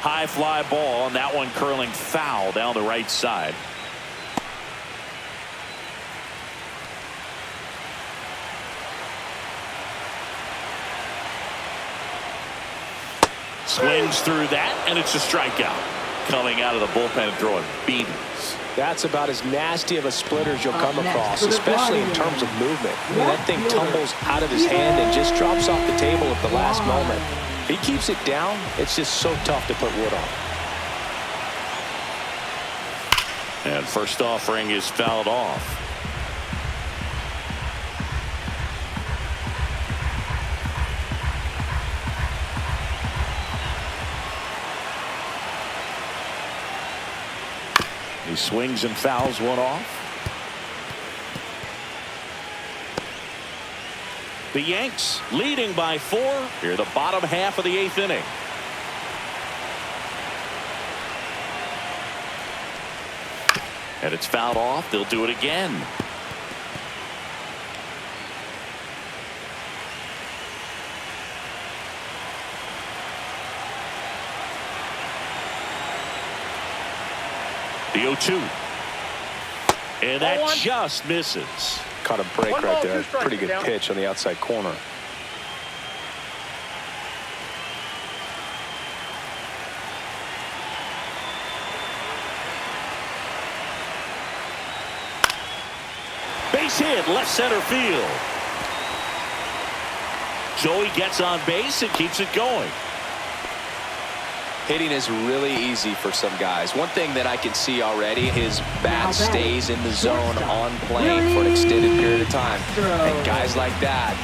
S1: High fly ball, and that one curling foul down the right side. Swings through that, and it's a strikeout. Coming out of the bullpen and throwing beatings.
S2: That's about as nasty of a splitter as you'll come across, especially in terms of movement. I mean, that thing tumbles out of his hand and just drops off the table at the last moment. If he keeps it down, it's just so tough to put wood on.
S1: And first offering is fouled off. He swings and fouls one off. The Yanks leading by 4 here the bottom half of the 8th inning. And it's fouled off. They'll do it again. The 0-2. And that just misses.
S2: Caught a break right there. Pretty good
S3: down.
S2: pitch on the outside corner.
S1: Base hit, left center field. Joey gets on base and keeps it going.
S2: Hitting is really easy for some guys. One thing that I can see already, his bat stays in the zone on plane for an extended period of time. And guys like that,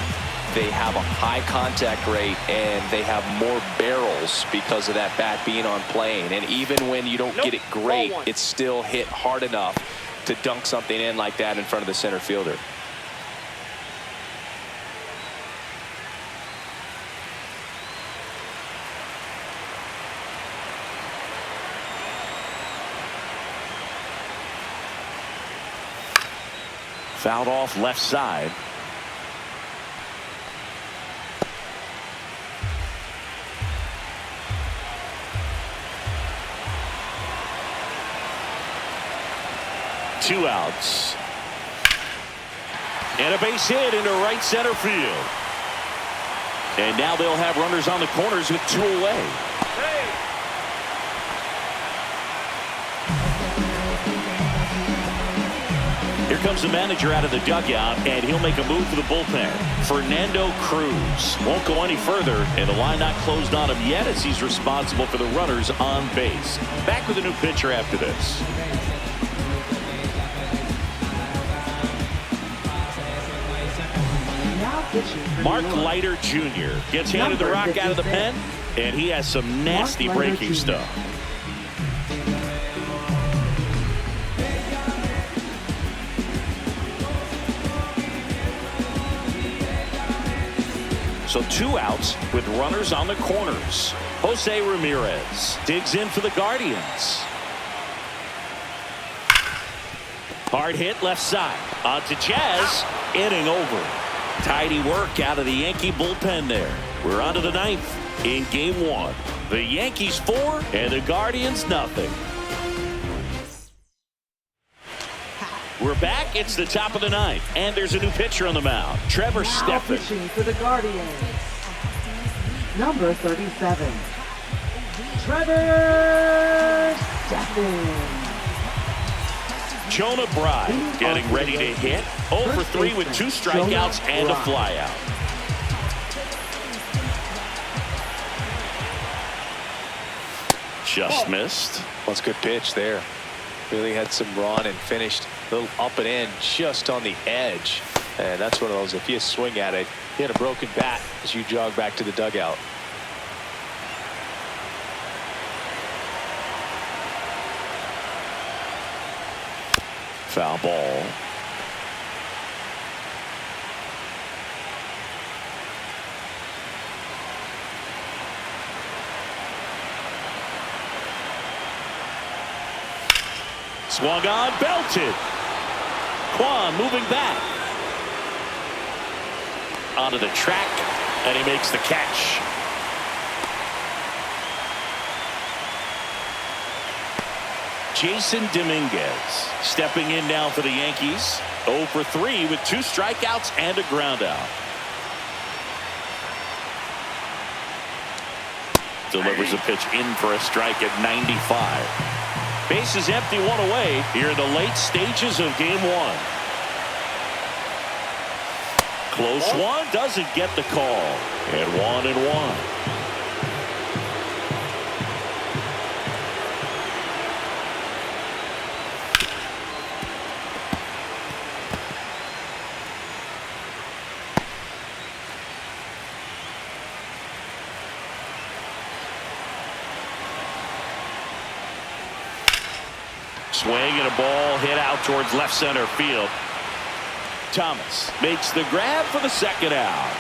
S2: they have a high contact rate and they have more barrels because of that bat being on plane. And even when you don't get it great, it's still hit hard enough to dunk something in like that in front of the center fielder.
S1: Fouled off left side. Two outs. And a base hit into right center field. And now they'll have runners on the corners with two away. Here comes the manager out of the dugout, and he'll make a move for the bullpen. Fernando Cruz won't go any further, and the line not closed on him yet as he's responsible for the runners on base. Back with a new pitcher after this. Mark Leiter Jr. gets handed the rock out of the pen, and he has some nasty breaking stuff. So two outs with runners on the corners. Jose Ramirez digs in for the Guardians. Hard hit left side. On to Jazz. Inning over. Tidy work out of the Yankee bullpen there. We're on to the ninth in game one. The Yankees 4 and the Guardians nothing. We're back. It's the top of the ninth, and there's a new pitcher on the mound. Trevor
S4: Now
S1: Stephan.
S4: pitching for the Guardians, number 37, Trevor Stephan.
S1: Jonah Bride getting ready to hit. 0 for 3 with 2 strikeouts and a flyout. Just missed.
S2: That's a good pitch there. Really had some run and finished a little up and in just on the edge. And that's one of those, if you swing at it, you hit a broken bat as you jog back to the dugout.
S1: Foul ball. Swung on, belted. Kwan moving back. Onto the track, and he makes the catch. Jason Dominguez stepping in now for the Yankees. 0 for 3 with 2 strikeouts and a ground out. Delivers a pitch in for a strike at 95. Bases empty, 1 away here in the late stages of game 1. Close one, doesn't get the call. And 1-1. Swing and a ball hit out towards left center field. Thomas makes the grab for the second out.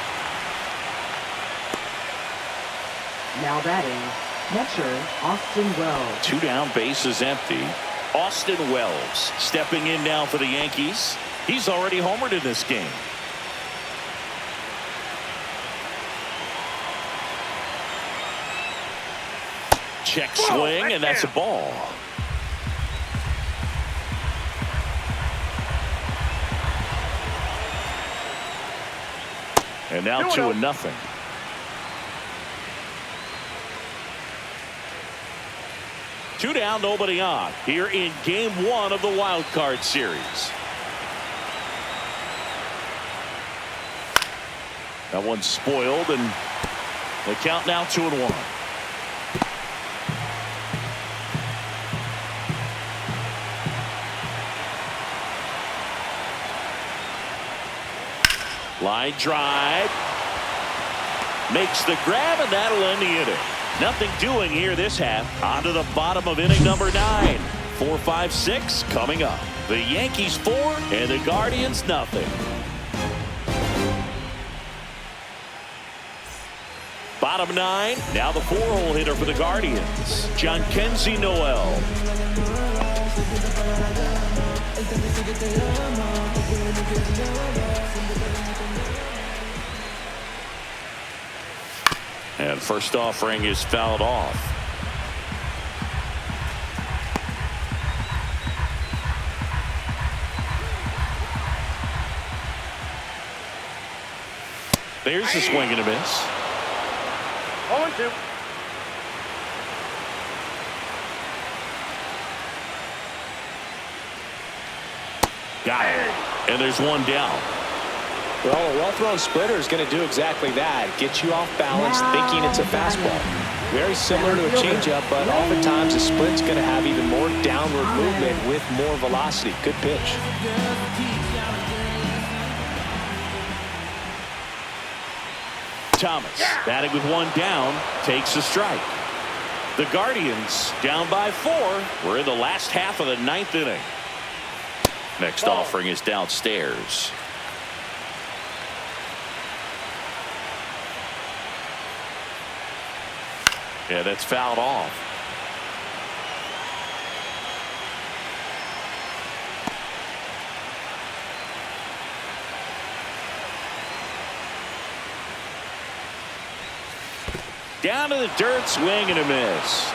S4: Now batting, catcher Austin Wells.
S1: 2 down, bases empty. Austin Wells stepping in now for the Yankees. He's already homered in this game. Check swing, and that's a ball. And now 2-0. Two down, nobody on here in game 1 of the wild card series. That one's spoiled, and the count now 2-1. Line drive. makes the grab, and that'll end the inning. Nothing doing here this half. On to the bottom of inning number 9. 4, 5, 6 coming up. The Yankees 4 and the Guardians nothing. Bottom 9. Now the 4-hole hitter for the Guardians, Jhonkensy Noel. And first offering is fouled off. There's a swing and a miss.
S3: 0-2.
S1: Got it. And there's one down.
S2: Well, a well-thrown splitter is going to do exactly that. Get you off balance, thinking it's a fastball. Very similar to a changeup, but oftentimes a split's going to have even more downward movement with more velocity. Good pitch.
S1: Thomas, batting with one down, takes a strike. The Guardians down by 4. We're in the last half of the 9th inning. Next offering is downstairs. Yeah, that's fouled off. Down to the dirt, swing and a miss.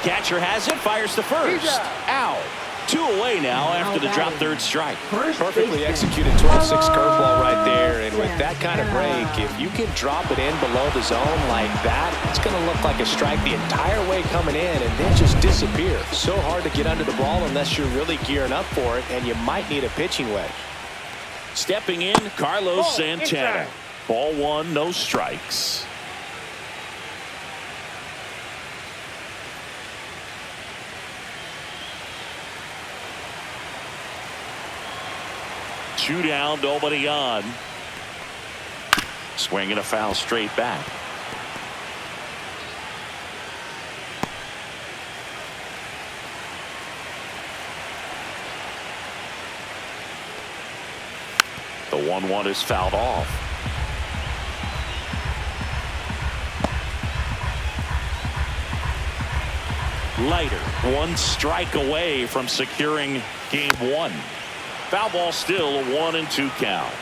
S1: Catcher has it, fires to first. Out. 2 away now after the drop third strike.
S2: Perfectly executed 12-6 curveball right there, and with that kind of break, if you can drop it in below the zone like that, it's going to look like a strike the entire way coming in and then just disappear. So hard to get under the ball unless you're really gearing up for it, and you might need a pitching wedge.
S1: Stepping in, Carlos Santana. Ball 1, no strikes. Two down, nobody on. Swinging a foul straight back. The 1-1 is fouled off. Leiter, 1 strike away from securing game 1. Foul ball, still a 1-2 count.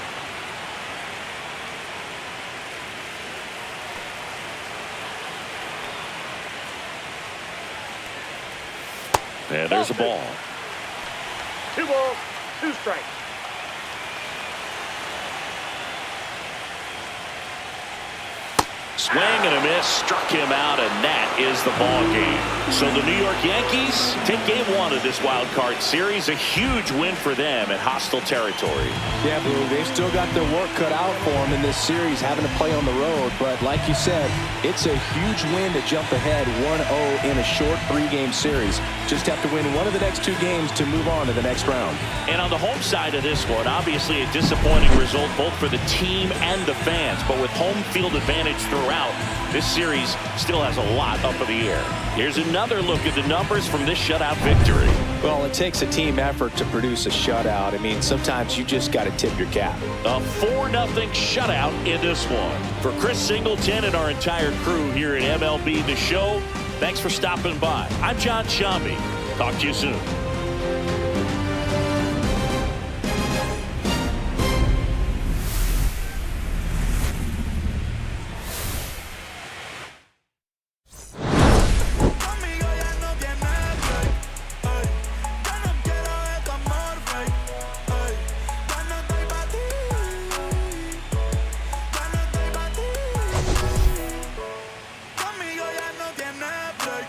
S1: And there's a ball.
S3: 2 balls, 2 strikes.
S1: Swing and a miss, struck him out, and that is the ball game. So the New York Yankees take game 1 of this wild card series. A huge win for them in hostile territory.
S2: Yeah, Blue, they've still got their work cut out for them in this series, having to play on the road. But like you said, it's a huge win to jump ahead 1-0 in a short 3-game series. Just have to win one of the next 2 games to move on to the next round.
S1: And on the home side of this one, obviously a disappointing result both for the team and the fans. But with home field advantage throughout, this series still has a lot up in the air. Here's another look at the numbers from this shutout victory.
S2: Well, it takes a team effort to produce a shutout. I mean, sometimes you just got to tip your cap.
S1: A 4-0 shutout in this one. For Chris Singleton and our entire crew here at MLB The Show, thanks for stopping by. I'm John Shambi. Talk to you soon.
S6: Conmigo ya no tiene break.